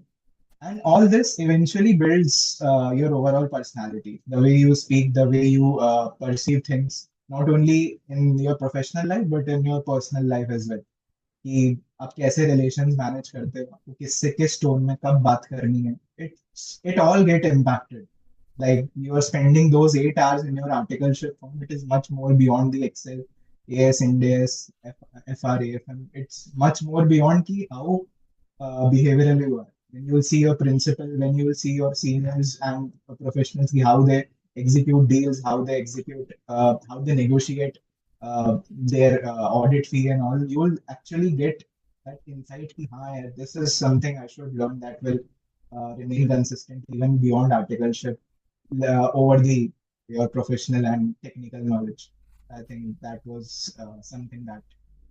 And all this eventually builds your overall personality, the way you speak, the way you perceive things, not only in your professional life but in your personal life as well, कि आप कैसे रिलेशंस मैनेज करते हो, आपको किससे किस tone में कब बात करनी है। It all get impacted. Like you are spending those 8 hours in your articleship form, it is much more beyond the Excel, AS, INDES, FRAFM. It's much more beyond ki how behavioral you are. When you will see your principal, when you will see your seniors and professionals, ki how they execute deals, how they negotiate their audit fee and all, you will actually get that insight ki हाँ यार, this is something I should learn that will remain consistent even beyond articleship, over the your professional and technical knowledge. I think that was something that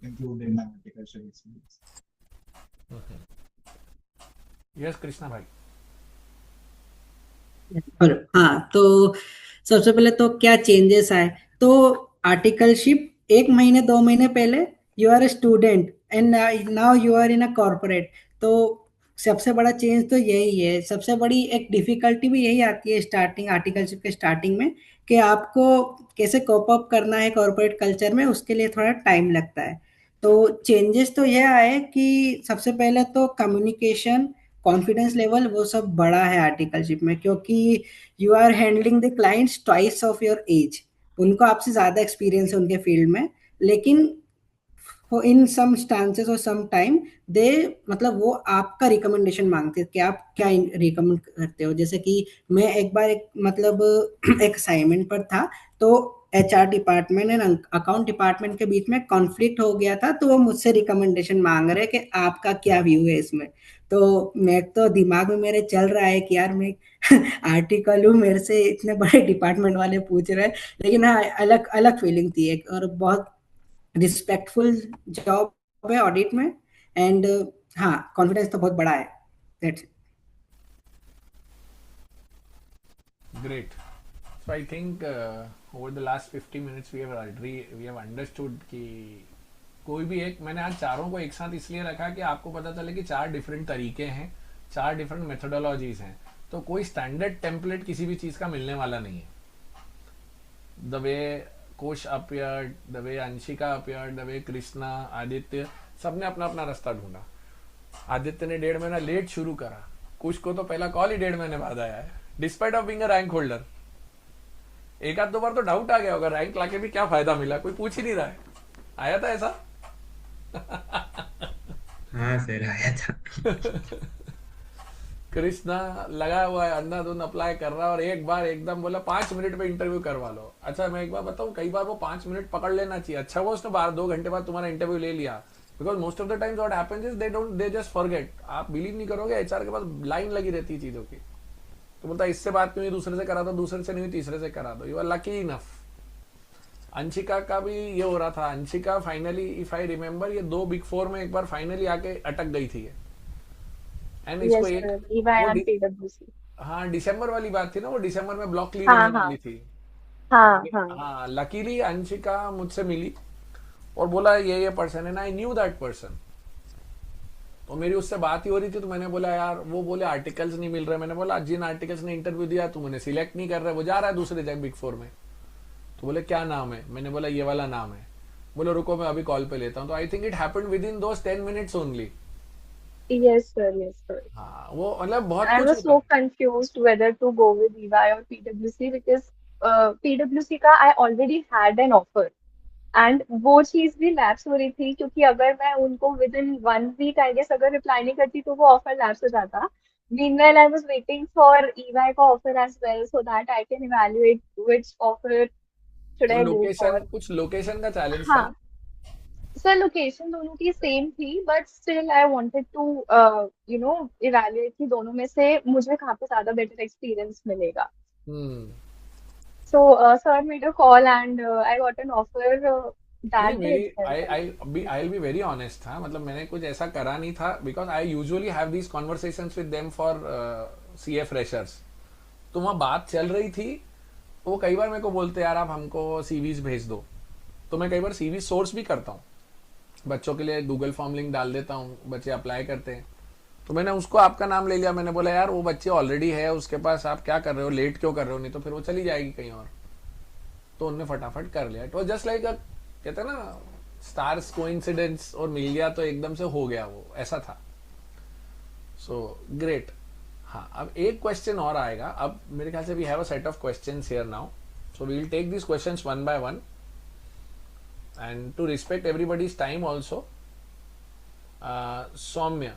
improved in my articleship experience. Yes Krishna भाई। और हाँ, तो सबसे पहले तो क्या changes आए। तो आर्टिकलशिप 1 महीने 2 महीने पहले you are a student and now you are in a corporate. तो सबसे बड़ा चेंज तो यही है। सबसे बड़ी एक डिफिकल्टी भी यही आती है स्टार्टिंग आर्टिकलशिप के स्टार्टिंग में, कि आपको कैसे कोप अप करना है कॉर्पोरेट कल्चर में, उसके लिए थोड़ा टाइम लगता है। तो चेंजेस तो यह आए कि सबसे पहले तो कम्युनिकेशन, कॉन्फिडेंस लेवल, वो सब बड़ा है आर्टिकलशिप में, क्योंकि you are handling the clients twice of your age. उनको आपसे ज़्यादा एक्सपीरियंस है उनके फील्ड में, लेकिन इन सम स्टांसेस और सम टाइम दे मतलब वो आपका रिकमेंडेशन मांगते हैं कि आप क्या रिकमेंड करते हो। जैसे कि मैं एक बार एक मतलब एक असाइनमेंट पर था, तो HR department and account department के बीच में कॉन्फ्लिक्ट हो गया था, तो वो मुझसे रिकमेंडेशन मांग रहे हैं कि आपका क्या व्यू है इसमें। तो मैं तो दिमाग में मेरे चल रहा है कि यार मैं आर्टिकल हूँ, मेरे से इतने बड़े डिपार्टमेंट वाले पूछ रहे हैं। लेकिन हाँ, अलग अलग फीलिंग थी एक, और बहुत रिस्पेक्टफुल जॉब है ऑडिट में। एंड हाँ, कॉन्फिडेंस तो बहुत बड़ा है। That's Great. So I think over the last 50 minutes we have understood कि कोई भी एक, मैंने आज चारों को एक साथ इसलिए रखा कि आपको पता चले कि चार डिफरेंट तरीके हैं, चार डिफरेंट मेथोडोलॉजीज हैं, तो कोई स्टैंडर्ड टेम्पलेट किसी भी चीज़ का मिलने वाला नहीं है. द वे कोश appeared, the way Anshika appeared, the way Krishna, Aditya, सबने अपना अपना रास्ता ढूंढा. आदित्य ने 1.5 महीना लेट शुरू करा, कुछ को तो पहला कॉल ही 1.5 महीने बाद आया है, despite of being a rank holder. एक आध दो बार तो डाउट आ गया होगा, रैंक लाके भी क्या फायदा मिला, कोई पूछ ही नहीं रहा है. आया था ऐसा? हाँ सर, आया था. कृष्णा लगा हुआ है, अंधाधुंध अप्लाई कर रहा है, और एक बार एकदम बोला 5 मिनट में इंटरव्यू करवा लो. अच्छा मैं एक बार बताऊं, कई बार वो 5 मिनट पकड़ लेना चाहिए. अच्छा वो उसने 2 घंटे बाद तुम्हारा इंटरव्यू ले लिया. Because most of the times what happens is they just forget. आप बिलीव नहीं करोगे, एचआर के पास लाइन लगी रहती है चीजों की. तो बोलता है इससे बात क्यों हुई, दूसरे से करा दो, दूसरे से नहीं हुई, तीसरे से करा दो. You are lucky enough. Anshika का भी ये हो रहा था. Anshika finally, if I remember, ये 2 Big 4 में एक बार फाइनली आके अटक गई थी. एंड इसको Yes, एक sir. EY वो and PwC. हाँ दिसंबर वाली बात थी ना, वो दिसंबर में ब्लॉक लीव हाँ होने हाँ वाली थी. हाँ हाँ. हाँ लकीली अंशिका मुझसे मिली और बोला ये पर्सन है ना, आई न्यू दैट पर्सन. तो मेरी उससे बात ही हो रही थी, तो मैंने बोला यार, वो बोले आर्टिकल्स नहीं मिल रहे. मैंने बोला जिन आर्टिकल्स ने इंटरव्यू दिया तुम उन्हें सिलेक्ट नहीं कर रहे, वो जा रहा है दूसरे जगह Big 4 में. तो बोले क्या नाम है, मैंने बोला ये वाला नाम है. बोले रुको मैं अभी कॉल पे लेता हूँ. तो I think it happened with in those 10 minutes only. Yes, sir. Yes, sir. हाँ वो मतलब बहुत I कुछ was होता so है. confused whether to go with EY or PwC because PwC का I already had an offer. And वो चीज भी लैप्स हो रही थी, क्योंकि अगर मैं उनको within 1 week I guess अगर रिप्लाई नहीं करती तो वो ऑफर लैप्स हो जाता. Meanwhile I was waiting for EY का offer as well so that I can evaluate which offer should वो आई गो लोकेशन, फॉर. कुछ लोकेशन का चैलेंज था ना. हाँ सर, लोकेशन दोनों की सेम थी but still I wanted to evaluate कि दोनों में से मुझे कहाँ पे ज्यादा बेटर एक्सपीरियंस मिलेगा. Hmm. So sir made a call and I got an offer नहीं दैट डे मेरी itself. I will be very honest था, मतलब मैंने कुछ ऐसा करा नहीं था. Because I usually have these conversations with them for CA freshers. तो वहाँ बात चल रही थी. वो कई बार मेरे को बोलते यार आप हमको सीवीज भेज दो. तो मैं कई बार सीवी सोर्स भी करता हूँ, बच्चों के लिए गूगल फॉर्म लिंक डाल देता हूँ, बच्चे अप्लाई करते हैं. तो मैंने उसको आपका नाम ले लिया. मैंने बोला यार वो बच्चे ऑलरेडी है उसके पास, आप क्या कर रहे हो, लेट क्यों कर रहे हो, नहीं तो फिर वो चली जाएगी कहीं और. तो उनने फटाफट कर लिया. इट वॉज जस्ट लाइक, कहते हैं ना स्टार्स कोइंसिडेंस, और मिल गया तो एकदम से हो गया, वो ऐसा था. So great. हाँ अब एक क्वेश्चन और आएगा. अब मेरे ख्याल से we have a set of questions here now. So we will take this questions one by one and to respect everybody's time also. Soumya,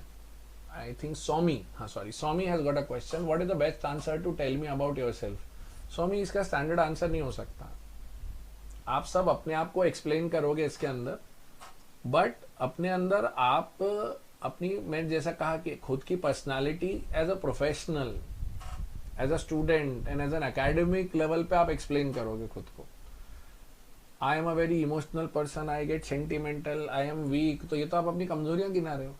I think Somi, sorry, Somi has got a question. What is the best answer to tell me about yourself? Somi, इसका standard answer नहीं हो सकता. आप सब अपने आप को explain करोगे इसके अंदर, बट अपने अंदर आप अपनी, मैं जैसा कहा कि खुद की personality as a professional, as a student and as an academic level पे आप एक्सप्लेन करोगे खुद को. I am a very emotional person, I get sentimental, I am weak, तो ये तो आप अपनी कमजोरियां गिना रहे हो.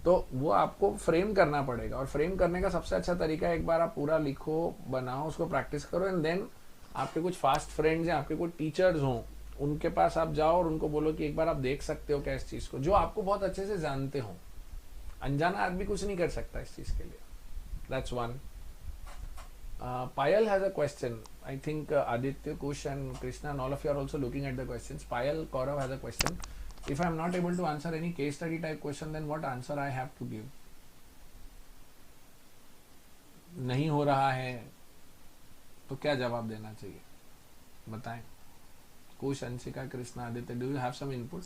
तो वो आपको फ्रेम करना पड़ेगा, और फ्रेम करने का सबसे अच्छा तरीका है एक बार आप पूरा लिखो, बनाओ, उसको प्रैक्टिस करो. एंड देन आपके कुछ फास्ट फ्रेंड्स हैं, आपके कुछ टीचर्स हों, उनके पास आप जाओ और उनको बोलो कि एक बार आप देख सकते हो क्या इस चीज को, जो आपको बहुत अच्छे से जानते हो. अनजाना आदमी कुछ नहीं कर सकता इस चीज के लिए. That's one. Payal has a question. I think Aditya, Kush and Krishna and all of you are also looking at the questions. Payal Kaurav has a question. If I am not able to answer any case study type question, then what answer I have to give? नहीं हो रहा है तो क्या जवाब देना चाहिए, बताएं. Kush, Anshika, Krishna, Aditya, do you have some input?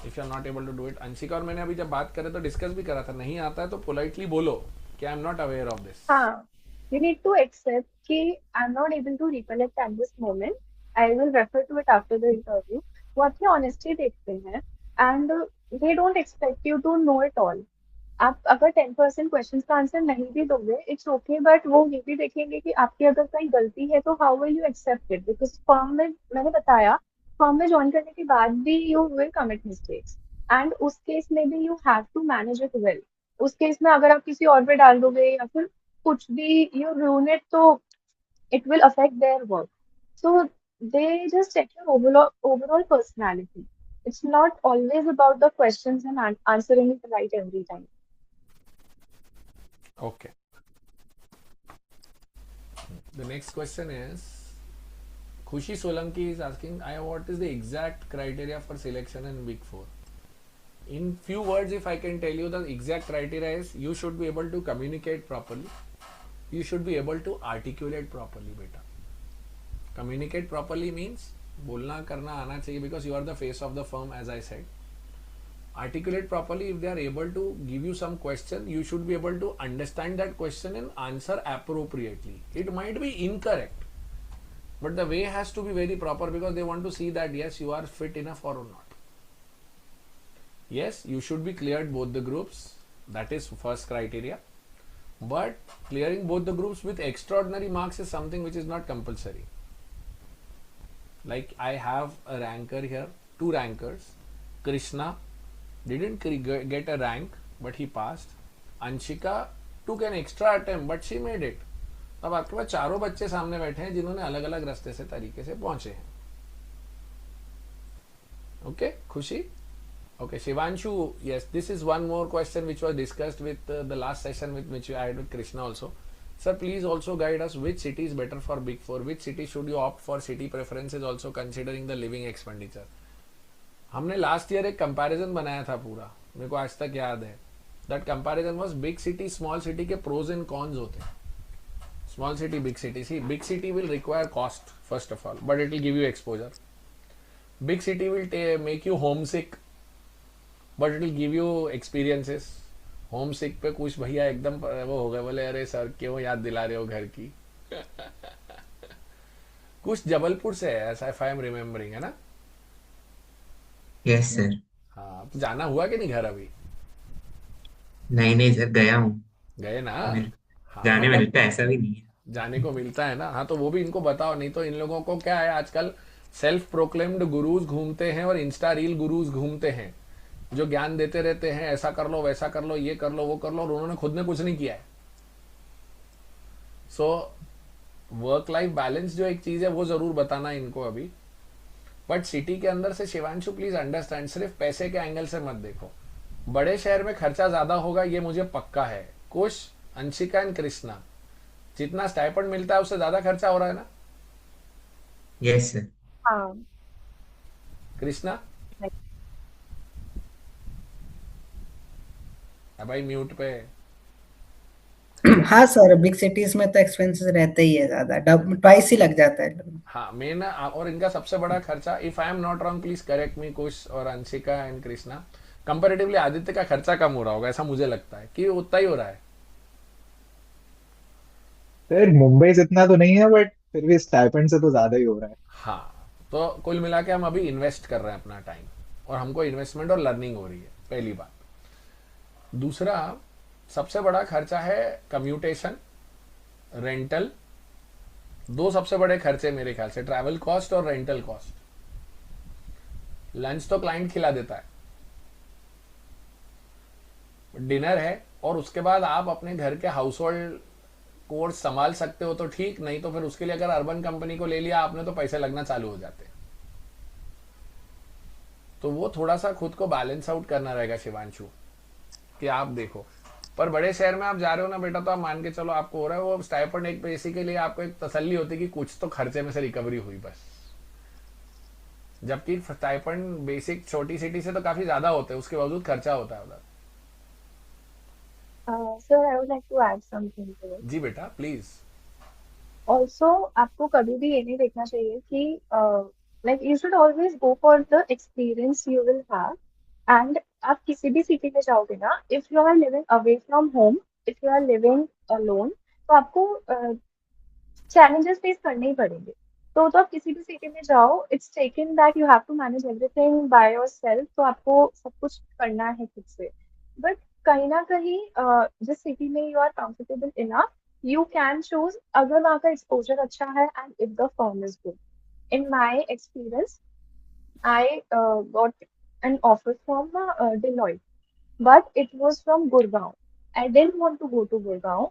If you are not able to do it, Anshika और मैंने अभी जब बात करे तो डिस्कस भी करा था, नहीं आता है तो पोलाइटली बोलो कि आई am not aware of this. हाँ, you need to accept कि I'm not able to recollect at this moment. I will refer to it after the interview. वो आपकी honesty देखते हैं and they don't expect you to know it all. आप अगर 10% questions का answer नहीं भी दोगे इट्स ओके, बट वो ये भी देखेंगे कि आपकी अगर कहीं गलती है तो how will you accept it, because firm में मैंने बताया फर्म में ज्वाइन करने के बाद भी you will commit mistakes and उस केस में भी you have to manage it well. उस केस में अगर आप किसी और पे डाल दोगे या फिर कुछ भी यू रूइन इट तो it will affect their work. So they just check your overall personality. It's not always about the questions and answering it right every time. Okay. The next question is Khushi Solanki is asking, what is the exact criteria for selection in Big Four? In few words, if I can tell you, the exact criteria is you should be able to communicate properly. You should be able to articulate properly, beta. Communicate properly means बोलना करना आना चाहिए, because you are the face of the firm, as I said. Articulate properly, if they are able to give you some question, you should be able to understand that question and answer appropriately. It might be incorrect, but the way has to be very proper, because they want to see that yes, you are fit enough or not. Yes, you should be cleared both the groups. That is first criteria. But clearing both the groups with extraordinary marks is something which is not compulsory. Like I have a ranker here, 2 rankers. Krishna didn't get a rank, but he passed. Anshika took an extra attempt, but she made it. अब आपके पास चारों बच्चे सामने बैठे हैं जिन्होंने अलग अलग रास्ते से तरीके से पहुंचे हैं. Okay, खुशी? Okay, Shivanshu, yes, this is one more question which was discussed with the last session with which I had with Krishna also. Sir, please also guide us which city is better for Big Four. Which city should you opt for? City preferences also considering the living expenditure. हमने last year एक comparison बनाया था पूरा, मेरे को आज तक याद है. That comparison was big city small city के प्रोज एंड कॉन्स होते हैं. Small city big city, see big city will require cost first of all, but it will give you exposure. Big city will make you homesick, but it will give you experiences. Homesick पे कुछ भैया एकदम वो हो गए, बोले अरे sir क्यों याद दिला रहे हो घर की. कुछ जबलपुर से है ऐसा, इफ आई एम रिमेम्बरिंग, है ना? Yes sir. हाँ, तो जाना हुआ कि नहीं घर अभी? नहीं सर, गया हूँ. गए ना? हाँ, जाने मतलब मिलता है, ऐसा भी नहीं है. जाने को मिलता है ना. हाँ, तो वो भी इनको बताओ, नहीं तो इन लोगों को क्या है, आजकल सेल्फ प्रोक्लेम्ड गुरुज घूमते हैं और इंस्टा रील गुरुज घूमते हैं जो ज्ञान देते रहते हैं, ऐसा कर लो वैसा कर लो ये कर लो वो कर लो, और उन्होंने खुद ने कुछ नहीं किया है. सो वर्क लाइफ बैलेंस जो एक चीज है वो जरूर बताना इनको अभी. बट सिटी के अंदर से शिवांशु प्लीज अंडरस्टैंड, सिर्फ पैसे के एंगल से मत देखो. बड़े शहर में खर्चा ज्यादा होगा, ये मुझे पक्का है. कुश, अंशिका एंड कृष्णा, जितना स्टाइपेंड मिलता है उससे ज्यादा खर्चा हो रहा है ना? Yes sir. हाँ, कृष्णा भाई म्यूट पे. हाँ सर, बिग सिटीज में तो एक्सपेंसेस रहते ही है ज्यादा, ट्वाइस ही लग जाता है. हाँ, मेन और इनका सबसे बड़ा खर्चा, if I am not wrong please correct me Kush और अंशिका एंड कृष्णा, कंपैरेटिवली आदित्य का खर्चा कम हो रहा होगा, ऐसा मुझे लगता है कि उतना ही हो रहा है. सर मुंबई जितना तो नहीं है, बट फिर भी स्टाइपेंड से तो ज्यादा ही हो रहा है. हाँ, तो कुल मिला के हम अभी इन्वेस्ट कर रहे हैं अपना टाइम, और हमको इन्वेस्टमेंट और लर्निंग हो रही है, पहली बात. दूसरा सबसे बड़ा खर्चा है कम्यूटेशन, रेंटल. 2 सबसे बड़े खर्चे मेरे ख्याल से, ट्रैवल कॉस्ट और रेंटल कॉस्ट. लंच तो क्लाइंट खिला देता है, डिनर है, और उसके बाद आप अपने घर के हाउस होल्ड कोर्स संभाल सकते हो तो ठीक, नहीं तो फिर उसके लिए अगर अर्बन कंपनी को ले लिया आपने तो पैसे लगना चालू हो जाते हैं. तो वो थोड़ा सा खुद को बैलेंस आउट करना रहेगा शिवांशु, कि आप देखो. पर बड़े शहर में आप जा रहे हो ना बेटा, तो आप मान के चलो आपको हो रहा है वो स्टाइपेंड, एक पैसे के लिए आपको एक तसल्ली होती है कि कुछ तो खर्चे में से रिकवरी हुई बस. जबकि स्टाइपेंड बेसिक छोटी सिटी से तो काफी ज्यादा होते हैं, उसके बावजूद खर्चा होता है उधर. sir, I would like to add something to it. जी बेटा प्लीज. Also, आपको कभी भी ये नहीं देखना चाहिए कि Like you should always go for the experience you will have. And आप किसी भी सिटी में जाओगे ना, if you are living away from home, if you are living alone, तो आपको चैलेंजेस फेस करने ही पड़ेंगे। तो आप किसी भी सिटी में जाओ, it's taken that you have to manage everything by yourself, तो आपको सब कुछ करना है खुद से। बट कहीं ना कहीं जिस सिटी में you are comfortable enough, you can choose अगर वहाँ का एक्सपोजर अच्छा है and if the firm is good. In my experience, I got an offer from Deloitte, but it was from Gurgaon. I didn't want to go to Gurgaon,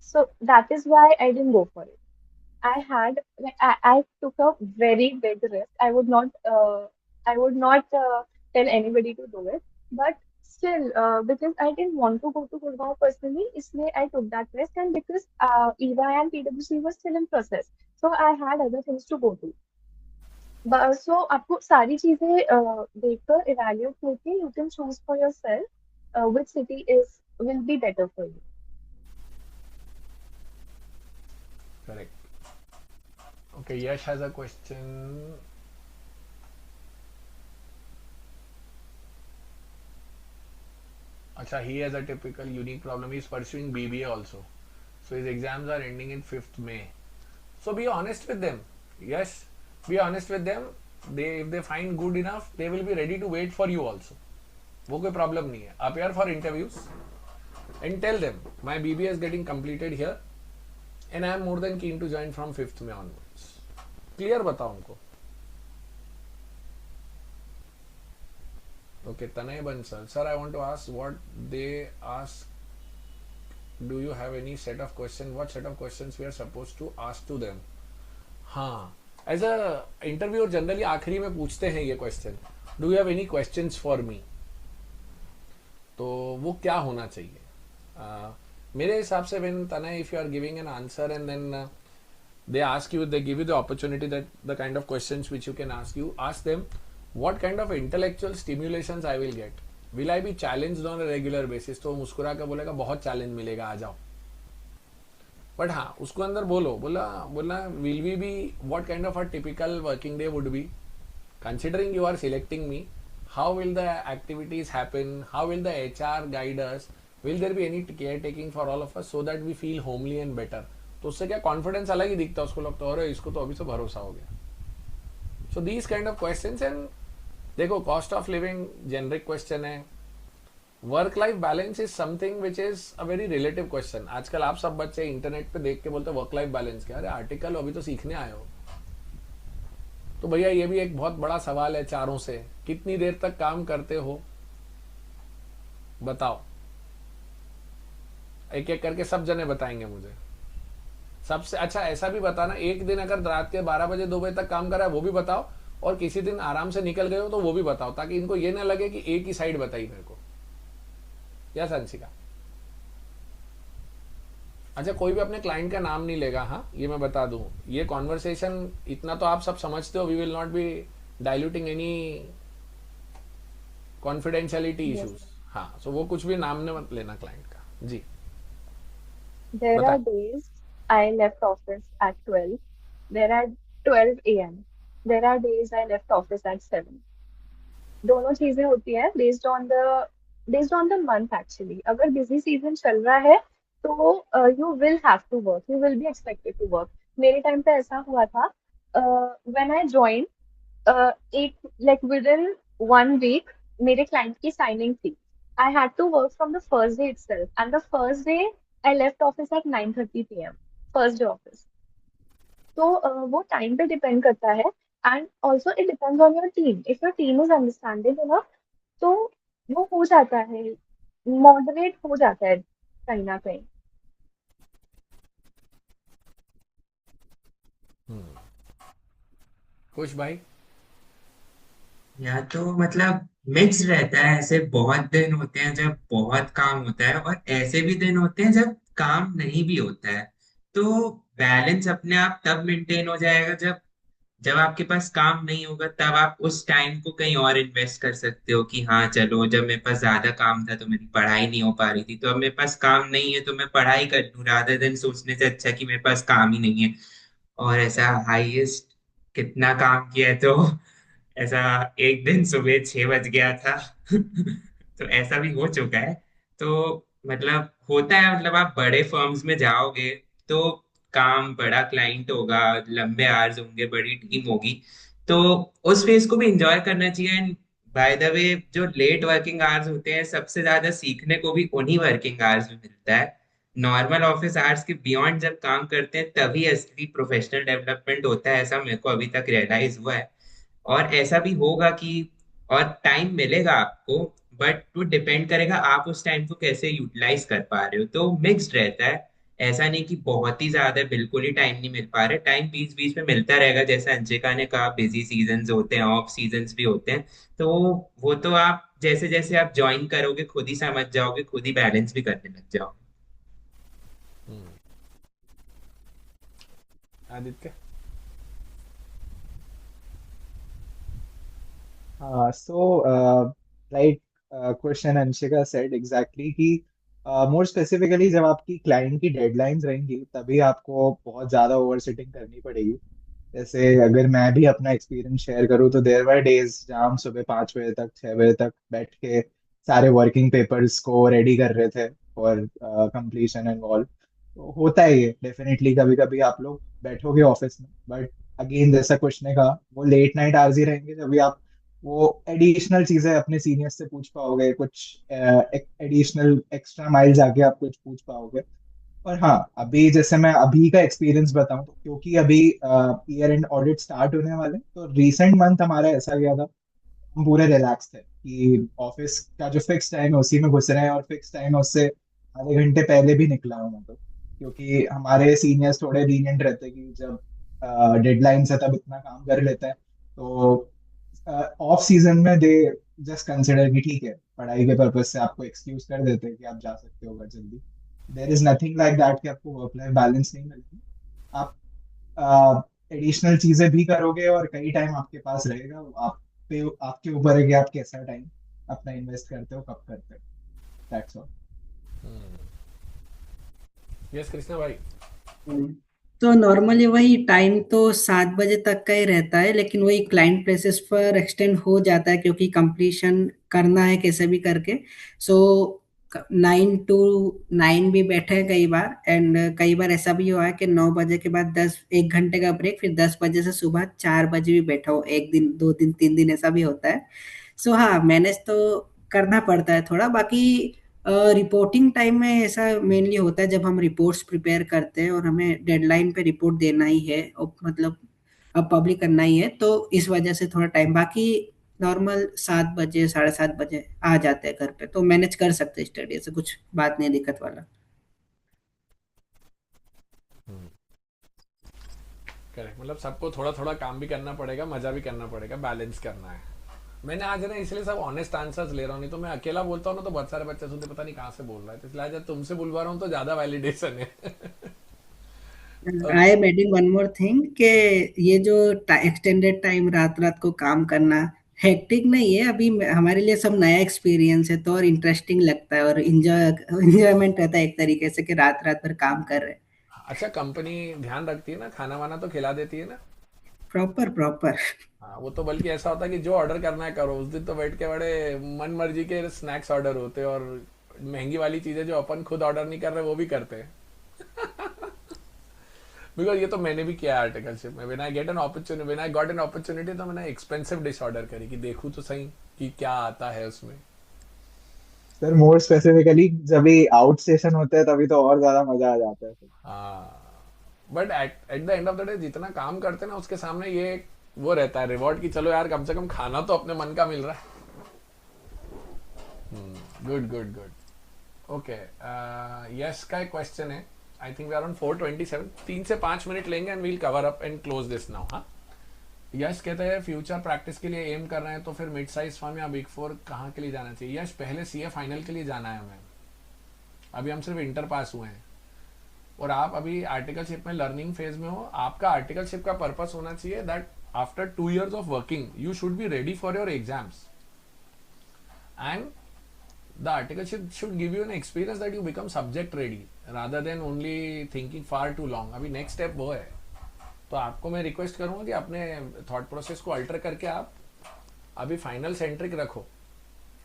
so that is why I didn't go for it. I took a very big risk. I would not tell anybody to do it, but still, because I didn't want to go to Gurgaon personally, इसलिए I took that risk, and because EY and PwC was still in process, so I had other things to go to. सो आपको सारी चीजें देखकर evaluate करके you can choose for yourself which city is will be better for you. Correct. Okay, Yash has a question. Acha, he has a typical unique problem. He is pursuing BBA also. So his exams are ending in 5th May. So be honest with them. Yes, be honest with them. If they find good enough, they will be ready to wait for you also. वो कोई problem नहीं है. Appear for interviews and tell them my BBA is getting completed here and I am more than keen to join from 5th May onwards. Clear बताओ उनको. Okay, Tanay Bansal. Sir, I want to ask what they ask. Do you have any set of questions? What set of questions we are supposed to ask to them? हाँ, as a interviewer generally आखिरी में पूछते हैं ये question, do you have any questions for me? तो वो क्या होना चाहिए? मेरे हिसाब से when Tanay, if you are giving an answer and then they ask you, they give you the opportunity that the kind of questions which you can ask, you ask them what kind of intellectual stimulations I will get, will I be challenged on a regular basis? तो मुस्कुरा कर बोलेगा बहुत challenge मिलेगा, आ जाओ. But हाँ, उसको अंदर बोला will we be, what kind of a typical working day would be considering you are selecting me, how will the activities happen, how will the HR guide us, will there be any caretaking for all of us so that we feel homely and better? तो उससे क्या confidence अलग ही दिखता है, उसको लगता है अरे इसको तो अभी से भरोसा हो गया. So these kind of questions. And देखो, cost of living generic question है, work life balance is something which is a very relative question. आजकल आप सब बच्चे इंटरनेट पे देख के बोलते वर्क लाइफ बैलेंस क्या, अरे आर्टिकल अभी तो सीखने आए हो. तो भैया ये भी एक बहुत बड़ा सवाल है चारों से, कितनी देर तक काम करते हो बताओ. एक एक करके सब जने बताएंगे मुझे. सबसे अच्छा ऐसा भी बताना, एक दिन अगर रात के 12 बजे 2 बजे तक काम करा है वो भी बताओ, और किसी दिन आराम से निकल गए हो तो वो भी बताओ, ताकि इनको ये ना लगे कि एक ही साइड बताई मेरे को. या संशिका? अच्छा, कोई भी अपने क्लाइंट का नाम नहीं लेगा. हाँ, ये मैं बता दूं, ये कॉन्वर्सेशन इतना तो आप सब समझते हो, we will not be diluting any confidentiality Yes. Issues. हाँ, सो वो कुछ भी नाम ने मत लेना क्लाइंट का. जी There बता. are days I left office at 12. There are 12 a.m. There are days I left office at 7. दोनों चीजें होती है based on the month actually. अगर busy season चल रहा है तो you will have to work. You will be expected to work. मेरे टाइम पे ऐसा हुआ था. When I joined, एक like within 1 week मेरे क्लाइंट की साइनिंग थी. I had to work from the first day itself, and the first day I left office at 9:30 p.m. First day office. तो वो टाइम पे डिपेंड करता है. And also it depends on your team. If your team is understanding enough, तो वो हो जाता है, मॉडरेट हो जाता है कहीं ना कहीं. खुश भाई? या तो मतलब मिक्स रहता है, ऐसे बहुत दिन होते हैं जब बहुत काम होता है, और ऐसे भी दिन होते हैं जब काम नहीं भी होता है. तो बैलेंस अपने आप तब मेंटेन हो जाएगा जब जब आपके पास काम नहीं होगा, तब आप उस टाइम को कहीं और इन्वेस्ट कर सकते हो कि हाँ चलो, जब मेरे पास ज्यादा काम था तो मेरी पढ़ाई नहीं हो पा रही थी, तो अब मेरे पास काम नहीं है तो मैं पढ़ाई कर लूँ, रादर देन सोचने से अच्छा कि मेरे पास काम ही नहीं है. और ऐसा हाईएस्ट कितना काम किया है, तो ऐसा एक दिन सुबह 6 बज गया था। तो ऐसा भी हो चुका है। तो मतलब होता है, मतलब आप बड़े फर्म्स में जाओगे तो काम, बड़ा क्लाइंट होगा, लंबे आवर्स होंगे, बड़ी टीम होगी, तो उस फेज को भी एंजॉय करना चाहिए। एंड बाय द वे, जो लेट वर्किंग आवर्स होते हैं, सबसे ज्यादा सीखने को भी उन्हीं वर्किंग आवर्स में मिलता है। नॉर्मल ऑफिस आवर्स के बियॉन्ड जब काम करते हैं तभी असली प्रोफेशनल डेवलपमेंट होता है, ऐसा मेरे को अभी तक रियलाइज हुआ है। और ऐसा भी होगा कि और टाइम मिलेगा आपको, बट वो डिपेंड करेगा आप उस टाइम को कैसे यूटिलाइज कर पा रहे हो। तो मिक्स्ड रहता है, ऐसा नहीं कि बहुत ही ज्यादा बिल्कुल ही टाइम नहीं मिल पा रहा है, टाइम बीच बीच में मिलता रहेगा। जैसे अंशिका ने कहा, बिजी सीजन्स होते हैं, ऑफ सीजन्स भी होते हैं। तो वो तो आप जैसे जैसे आप ज्वाइन करोगे खुद ही समझ जाओगे, खुद ही बैलेंस भी करने लग जाओगे। Aditya. So, like question Anshika said exactly कि more specifically जब आपकी क्लाइंट की डेडलाइंस रहेंगी तभी आपको बहुत ज़्यादा ओवर सिटिंग करनी पड़ेगी। जैसे अगर मैं भी अपना एक्सपीरियंस शेयर करूँ तो देयर वर डेज जहाँ हम सुबह 5 बजे तक 6 बजे तक बैठ के सारे वर्किंग पेपर्स को रेडी कर रहे थे फॉर कंप्लीशन एंड ऑल। तो होता है ये डेफिनेटली, कभी कभी आप लोग बैठोगे ऑफिस में, बट अगेन जैसा कुछ ने कहा, वो लेट नाइट आवर्स ही रहेंगे जब भी आप वो एडिशनल चीजें अपने सीनियर्स से पूछ पाओगे, कुछ एडिशनल एक्स्ट्रा माइल जाके आप कुछ पूछ पाओगे। और हाँ, अभी जैसे मैं अभी का एक्सपीरियंस बताऊं तो क्योंकि अभी ईयर एंड ऑडिट स्टार्ट होने वाले हैं, तो रीसेंट मंथ हमारा ऐसा गया था, हम पूरे रिलैक्स थे कि ऑफिस का जो फिक्स टाइम है उसी में घुस रहे हैं, और फिक्स टाइम है उससे आधे घंटे पहले भी निकला हूं मैं तो। क्योंकि हमारे सीनियर्स थोड़े लीनियंट रहते हैं कि जब डेडलाइन है तब इतना काम कर लेते हैं। तो ऑफ सीजन में दे जस्ट कंसिडर कि ठीक है, पढ़ाई के पर्पज से आपको एक्सक्यूज कर देते हैं कि आप जा सकते हो घर जल्दी। There is nothing like that कि आपको वर्क लाइफ बैलेंस नहीं मिलेगी। आप एडिशनल चीजें भी करोगे और कई टाइम आपके पास रहेगा। आप पे आपके ऊपर है कि आप कैसा टाइम अपना इन्वेस्ट करते हो, कब करते हो। That's all. यस कृष्णा भाई। तो नॉर्मली वही टाइम तो 7 बजे तक का ही रहता है, लेकिन वही क्लाइंट प्लेसेस पर एक्सटेंड हो जाता है क्योंकि कंप्लीशन करना है कैसे भी करके। सो 9 to 9 भी बैठे हैं कई बार, एंड कई बार ऐसा भी हुआ है कि 9 बजे के बाद 1 घंटे का ब्रेक, फिर 10 बजे से सुबह 4 बजे भी बैठा हो, एक दिन 2 दिन 3 दिन ऐसा भी होता है। सो हाँ, मैनेज तो करना पड़ता है थोड़ा। बाकी रिपोर्टिंग टाइम में ऐसा मेनली होता है जब हम रिपोर्ट्स प्रिपेयर करते हैं और हमें डेडलाइन पे रिपोर्ट देना ही है, और मतलब अब पब्लिक करना ही है, तो इस वजह से थोड़ा टाइम। बाकी नॉर्मल 7 बजे 7:30 बजे आ जाते हैं घर पे, तो मैनेज कर सकते हैं स्टडी, ऐसे कुछ बात नहीं है दिक्कत वाला। करेक्ट, मतलब सबको थोड़ा थोड़ा काम भी करना पड़ेगा, मजा भी करना पड़ेगा, बैलेंस करना है। मैंने आज ना इसलिए सब ऑनेस्ट आंसर्स ले रहा हूँ, नहीं तो मैं अकेला बोलता हूँ ना तो बहुत सारे बच्चे सुनते पता नहीं कहाँ से बोल रहा है, तो इसलिए आज तुमसे बुलवा रहा हूँ तो ज्यादा वैलिडेशन है। I okay. Am adding one more thing कि ये जो एक्सटेंडेड टाइम रात रात को काम करना हेक्टिक नहीं है अभी, हमारे लिए सब नया एक्सपीरियंस है, तो और इंटरेस्टिंग लगता है और इंजॉयमेंट रहता है एक तरीके से कि रात रात भर काम कर रहे हैं। अच्छा, कंपनी ध्यान रखती है ना, खाना वाना तो खिला देती है ना? Proper proper. हाँ, वो तो बल्कि ऐसा होता है कि जो ऑर्डर करना है करो। उस दिन तो बैठ के बड़े मन मर्जी के स्नैक्स ऑर्डर होते हैं, और महंगी वाली चीजें जो अपन खुद ऑर्डर नहीं कर रहे वो भी करते हैं। बिकॉज ये तो मैंने भी किया है आर्टिकलशिप में। When I got an opportunity तो मैंने एक्सपेंसिव डिश ऑर्डर करी कि देखूं तो सही कि क्या आता है उसमें। सर मोर स्पेसिफिकली जब भी आउट स्टेशन होते हैं तभी तो और ज्यादा मजा आ जाता है। हाँ, but at at the end of the day जितना काम करते हैं ना उसके सामने ये वो रहता है रिवॉर्ड, कि चलो यार कम से कम खाना तो अपने मन का मिल रहा है। Good good good. Okay, Yash का एक क्वेश्चन है। I think we are on 4:27, 3 से 5 मिनट लेंगे and we'll cover up and close this now. हाँ, यश कहते हैं फ्यूचर प्रैक्टिस के लिए एम कर रहे हैं तो फिर मिड साइज फर्म या बिग फोर कहाँ के लिए जाना चाहिए? यश, पहले सीए फाइनल के लिए जाना है हमें। अभी हम सिर्फ इंटर पास हुए हैं और आप अभी आर्टिकलशिप में लर्निंग फेज में हो। आपका आर्टिकलशिप का पर्पस होना चाहिए that after 2 years of working you should be ready for your exams, and the articleship should give you an experience that you become subject ready rather than only thinking far too long. अभी next step वो है। तो आपको मैं request करूंगा कि अपने thought process को अल्टर करके आप अभी फाइनल सेंट्रिक रखो,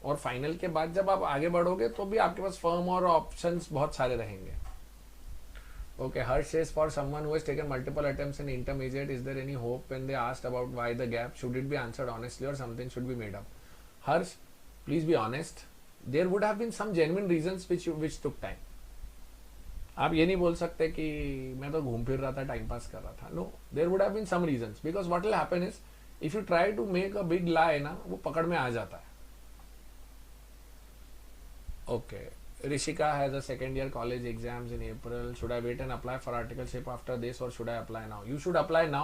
और फाइनल के बाद जब आप आगे बढ़ोगे तो भी आपके पास फर्म और ऑप्शंस बहुत सारे रहेंगे. Okay, Harsh says, for someone who has taken multiple attempts in intermediate, is there any hope? When they asked about why the gap, should it be answered honestly or something should be made up? Harsh, please be honest. There would have been some genuine reasons which took time. आप ये नहीं बोल सकते कि मैं तो घूम फिर रहा था, टाइम पास कर रहा था. No, there would have been some reasons, because what will happen is if you try to make a big lie ना, वो पकड़ में आ जाता है. Okay, Rishika has a second year college exams in April. Should I wait and apply for articleship after this or should I apply now? You should apply now.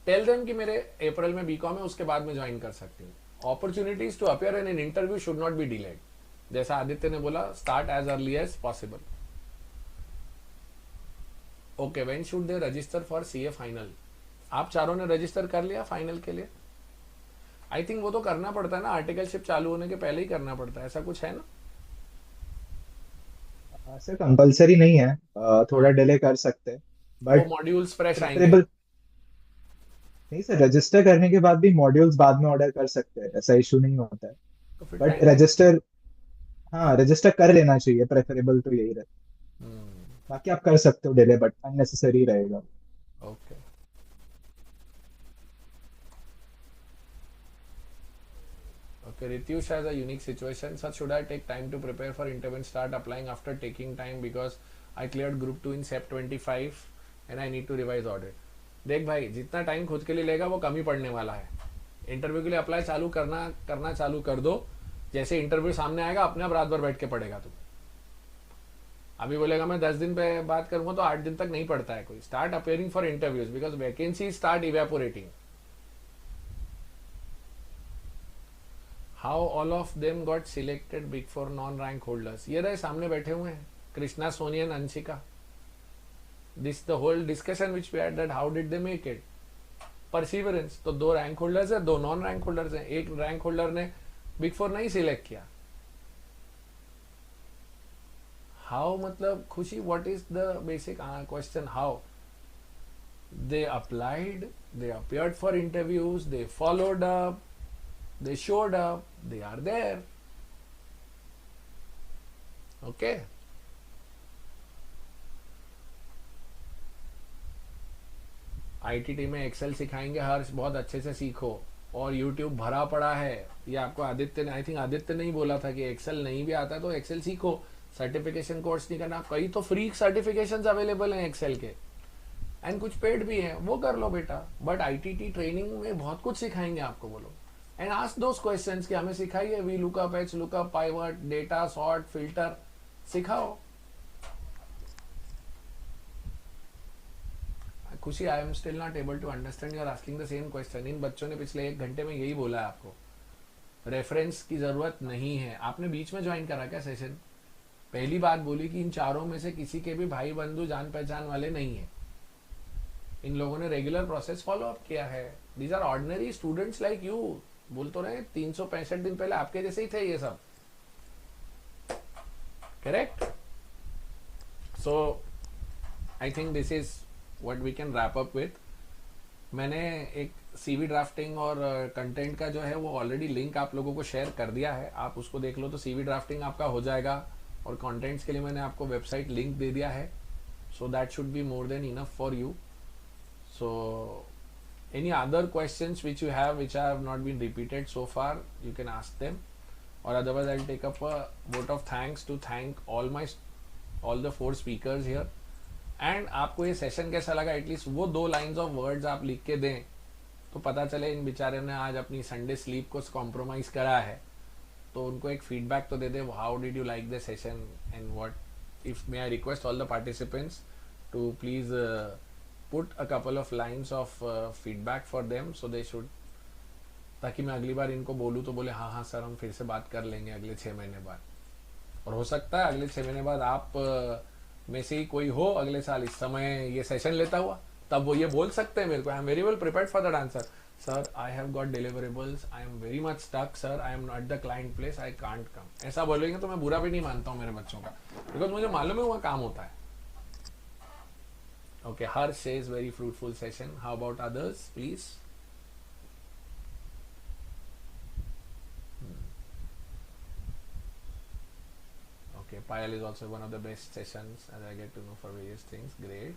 Tell them कि मेरे अप्रैल में बीकॉम है, उसके बाद में join कर सकती हूँ. Opportunities to appear in an interview should not be delayed. जैसा आदित्य ने बोला, start as early as possible. Okay, when should they register for CA final? आप चारों ने रजिस्टर कर लिया फाइनल के लिए? आई थिंक वो तो करना पड़ता है ना, आर्टिकलशिप चालू होने के पहले ही करना पड़ता है, ऐसा कुछ है ना? सर कंपलसरी नहीं है, थोड़ा डिले कर सकते हैं, वो बट मॉड्यूल्स फ्रेश आएंगे. प्रेफरेबल. नहीं सर, रजिस्टर करने के बाद भी मॉड्यूल्स बाद में ऑर्डर कर सकते हैं, ऐसा इशू नहीं होता है. तो फिर बट टाइम लगेगा. रजिस्टर, हाँ रजिस्टर कर लेना चाहिए, प्रेफरेबल तो यही रहता है. बाकी आप कर सकते हो डिले, बट अननेसेसरी रहेगा. Okay. Okay, Rityush has a unique situation. Sir, should I take time to prepare for interview and start applying after taking time because I cleared group 2 in Sep 25 and I need to revise audit? देख भाई, जितना time खुद के लिए लेगा वो कम ही पड़ने वाला है. इंटरव्यू के लिए अप्लाई चालू करना चालू कर दो. जैसे इंटरव्यू सामने आएगा अपने आप रात भर बैठ के पढ़ेगा तू. अभी बोलेगा मैं 10 दिन पे बात करूंगा तो 8 दिन तक नहीं पढ़ता है कोई. Start appearing for interviews because vacancy start evaporating. How all of them got selected big four non-rank holders? ये रहे सामने बैठे हुए हैं, Krishna, Soni and Anshika. This the whole discussion which we had, that how did they make it? Perseverance. तो 2 rank holders है, 2 non rank holders हैं. एक रैंक होल्डर ने बिग फोर नहीं सिलेक्ट किया. हाउ, मतलब खुशी, what is the basic question? How they applied, they appeared for interviews, they followed up, they showed up, they are there. Okay. ITT में Excel सिखाएंगे हर्ष, बहुत अच्छे से सीखो. और यूट्यूब भरा पड़ा है. ये आपको आदित्य ने, आई थिंक आदित्य ने ही बोला था कि एक्सेल नहीं भी आता तो एक्सेल सीखो. सर्टिफिकेशन कोर्स नहीं करना, कई तो फ्री सर्टिफिकेशंस अवेलेबल हैं एक्सेल के, एंड कुछ पेड भी है, वो कर लो बेटा. बट आईटीटी ट्रेनिंग में बहुत कुछ सिखाएंगे आपको वो लोग. एंड आस्क दोस क्वेश्चंस कि हमें सिखाइए V lookup, H lookup, pivot, data sort, filter सिखाओ. Khushi, I am still not able to understand, you are asking the same question. इन बच्चों ने पिछले 1 घंटे में यही बोला है आपको. रेफरेंस की जरूरत नहीं है. आपने बीच में ज्वाइन करा क्या सेशन? पहली बात बोली कि इन चारों में से किसी के भी भाई बंधु जान पहचान वाले नहीं है. इन लोगों ने रेगुलर प्रोसेस फॉलो अप किया है. These are ordinary students like you. बोल तो रहे 365 दिन पहले आपके जैसे ही थे ये सब. Correct? So I think this is what we can wrap up with. मैंने एक सीवी ड्राफ्टिंग और कंटेंट का जो है वो ऑलरेडी लिंक आप लोगों को शेयर कर दिया है. आप उसको देख लो तो सीवी ड्राफ्टिंग आपका हो जाएगा. और कंटेंट्स के लिए मैंने आपको वेबसाइट लिंक दे दिया है. So that should be more than enough for you. So any other questions which you have which have not been repeated so far, you can ask them, or otherwise I'll take up a vote of thanks to thank all the 4 speakers here. And आपको ये session कैसा लगा? At least वो 2 lines of words आप लिख के दें तो पता चले इन बेचारे ने आज अपनी संडे स्लीप को कॉम्प्रोमाइज करा है. तो उनको एक फीडबैक तो दे दे, how did you like the session and what if may I request all the participants to please put a couple of lines of feedback for them so they should, ताकि मैं अगली बार इनको बोलूँ तो बोले हाँ सर हम फिर से बात कर लेंगे अगले 6 महीने बाद. और हो सकता है अगले 6 महीने बाद आप में से ही कोई हो अगले साल इस समय ये सेशन लेता हुआ, तब वो ये बोल सकते हैं मेरे को, I am very well prepared for that answer. Sir I have got deliverables, I am very much stuck sir, I am not the client place, I can't come. ऐसा बोलेंगे तो मैं बुरा भी नहीं मानता हूँ मेरे बच्चों का, बिकॉज मुझे मालूम है वहाँ काम होता है. Okay, Harsh says very fruitful session. How about others, please? Okay, Payal is also one of the best sessions as I get to know for various things. Great.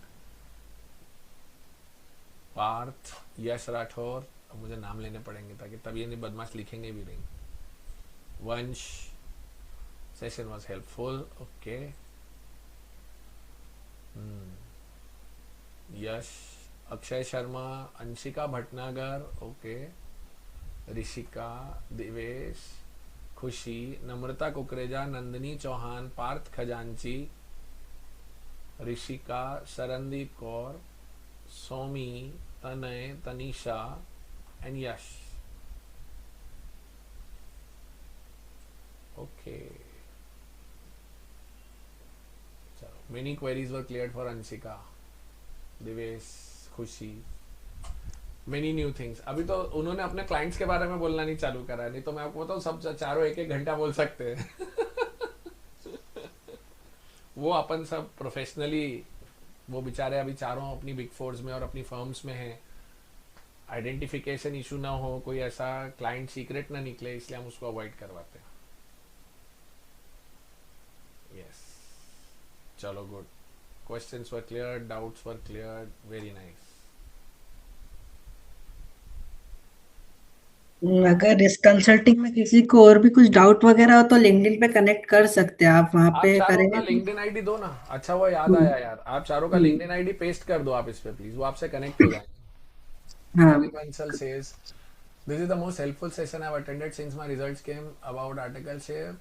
Partha, यश राठौर, अब मुझे नाम लेने पड़ेंगे ताकि तब ये नहीं बदमाश लिखेंगे भी नहीं. वंश, session was helpful. Okay. Yash, Akshay Sharma, Anshika Bhatnagar. Okay. Rishika, Divesh, खुशी, नम्रता कुकरेजा, नंदिनी चौहान, पार्थ खजांची, ऋषिका, शरणदीप कौर, सोमी, तनय, तनीषा एंड यश. ओके. चलो, many queries were cleared for Anshika, Divesh, Khushi. Many new things. अभी तो उन्होंने अपने क्लाइंट्स के बारे में बोलना नहीं चालू करा है, नहीं तो मैं आपको बताऊं सब चारों एक एक घंटा बोल सकते हैं. वो अपन सब प्रोफेशनली, वो बेचारे अभी चारों अपनी बिग फोर्स में और अपनी फर्म्स में हैं. आइडेंटिफिकेशन इशू ना हो, कोई ऐसा क्लाइंट सीक्रेट ना निकले, इसलिए हम उसको अवॉइड करवाते हैं. यस. चलो, good. Questions were clear, doubts were clear. Very nice. अगर इस कंसल्टिंग में किसी को और भी कुछ डाउट वगैरह हो तो लिंक्डइन पे कनेक्ट कर सकते हैं आप, वहां आप पे चारों अपना करेंगे तो। लिंक्डइन आईडी दो ना. अच्छा, वो याद आया यार, आप चारों का लिंक्डइन आईडी पेस्ट कर दो आप इस पे प्लीज, वो आपसे कनेक्ट हो जाएंगे. हाँ. Hari Bansal says, this is the most helpful session I've attended since my results came about articleship,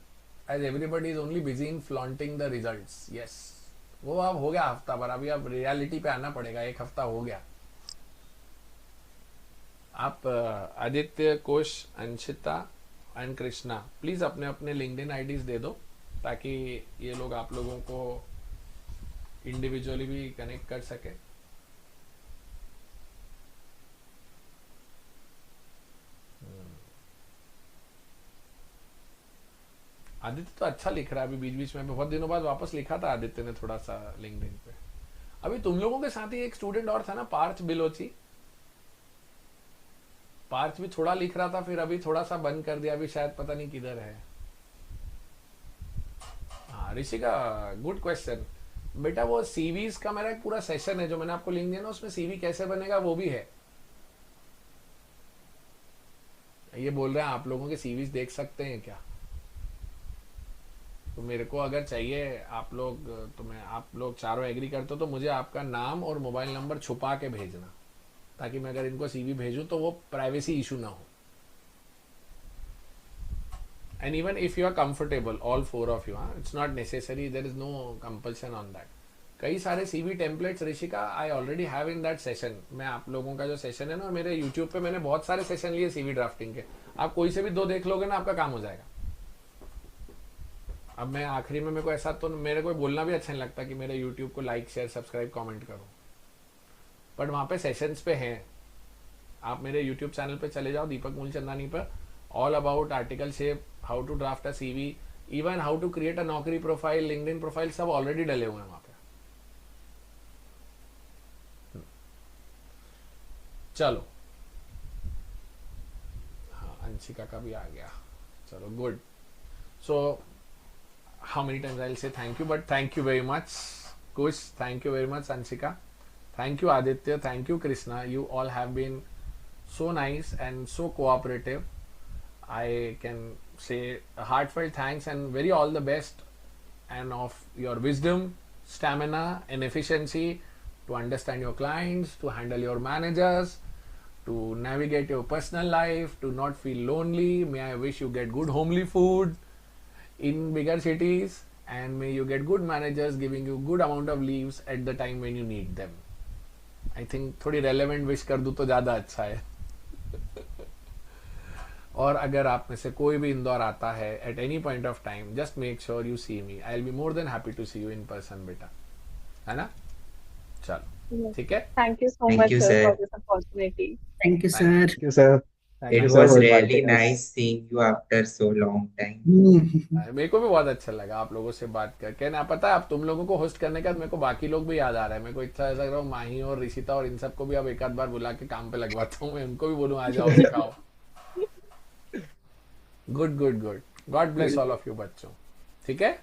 as everybody is only busy in flaunting the results. Yes. वो अब हो गया हफ्ता भर, अभी अब रियलिटी पे आना पड़ेगा. एक हफ्ता हो गया. आप आदित्य, कोश, अंशिता एंड कृष्णा, प्लीज अपने अपने लिंक्डइन आईडीज दे दो ताकि ये लोग आप लोगों को इंडिविजुअली भी कनेक्ट कर सके. आदित्य तो अच्छा लिख रहा है. अभी बीच बीच में बहुत दिनों बाद वापस लिखा था आदित्य ने थोड़ा सा लिंक्डइन पे. अभी तुम लोगों के साथ ही एक स्टूडेंट और था ना, पार्थ बिलोची. पार्थ भी थोड़ा लिख रहा था, फिर अभी थोड़ा सा बंद कर दिया. अभी शायद पता नहीं किधर है. हाँ, ऋषिका, गुड क्वेश्चन. बेटा वो सीवीज का मेरा एक पूरा सेशन है जो मैंने आपको लिंक दिया ना, उसमें सीवी कैसे बनेगा वो भी है. ये बोल रहे हैं आप लोगों के सीवीज देख सकते हैं क्या, तो मेरे को अगर चाहिए आप लोग, तो मैं, आप लोग चारों एग्री करते हो तो मुझे आपका नाम और मोबाइल नंबर छुपा के भेजना, ताकि मैं अगर इनको सीवी भेजूं तो वो प्राइवेसी इशू ना हो. And even if you are comfortable, all four of you, it's not necessary, there is no compulsion on that. कई सारे CV templates Rishika I already have in that session. मैं आप लोगों का जो सेशन है ना, मेरे यूट्यूब पे मैंने बहुत सारे सेशन लिए सीवी ड्राफ्टिंग के. आप कोई से भी 2 देख लोगे ना, आपका काम हो जाएगा. अब मैं आखिरी में, मेरे को ऐसा तो मेरे को बोलना भी अच्छा नहीं लगता कि मेरे यूट्यूब को लाइक, शेयर, सब्सक्राइब, कमेंट करो, बट वहाँ पे सेशंस पे हैं. आप मेरे यूट्यूब चैनल पे चले जाओ, दीपक मूलचंदानी पर, all about articleship, how to draft a CV, even how to create a Naukri profile, LinkedIn profile, सब ऑलरेडी डले हुए हैं वहाँ पे. चलो, हाँ, अंशिका का भी आ गया. चलो, good. So how many times I'll say thank you, but thank you very much Kush, thank you very much Anshika, thank you Aditya, thank you Krishna. You all have been so nice and so cooperative. I can say a heartfelt thanks and very all the best, and of your wisdom, stamina and efficiency to understand your clients, to handle your managers, to navigate your personal life, to not feel lonely. May I wish you get good homely food in bigger cities, and may you get good managers giving you good amount of leaves at the time when you need them. I think थोड़ी relevant wish कर दूँ तो ज़्यादा अच्छा है. और अगर आप में से कोई भी इंदौर आता है at any point of time, just make sure you see me. I'll be more than happy to see you in person, बेटा, है ना? चलो, Yes. ठीक है. Thank you so Thank much, you, sir, sir. for this opportunity. Thank you Thank you. Sir. Thank you, sir. Thank It you, sir, was for really inviting us. nice seeing you after so long time. मेरे को भी बहुत अच्छा लगा आप लोगों से बात करके ना। पता है अब तुम लोगों को होस्ट करने के बाद मेरे को बाकी लोग भी याद आ रहा है। मेरे को इतना ऐसा लग रहा है माही और ऋषिता और इन सबको भी अब एक आध बार बुला के काम पे लगवाता हूँ। मैं उनको भी बोलूँ आ जाओ सिखाओ। Good good good. God bless all of you बच्चों। ठीक है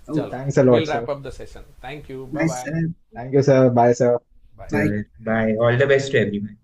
चलो Thanks a lot, will sir. Wrap up the session. Thank you bye Nice, bye sir. Thank you, sir. Bye, sir. Bye. Bye. Bye. All the best to everyone.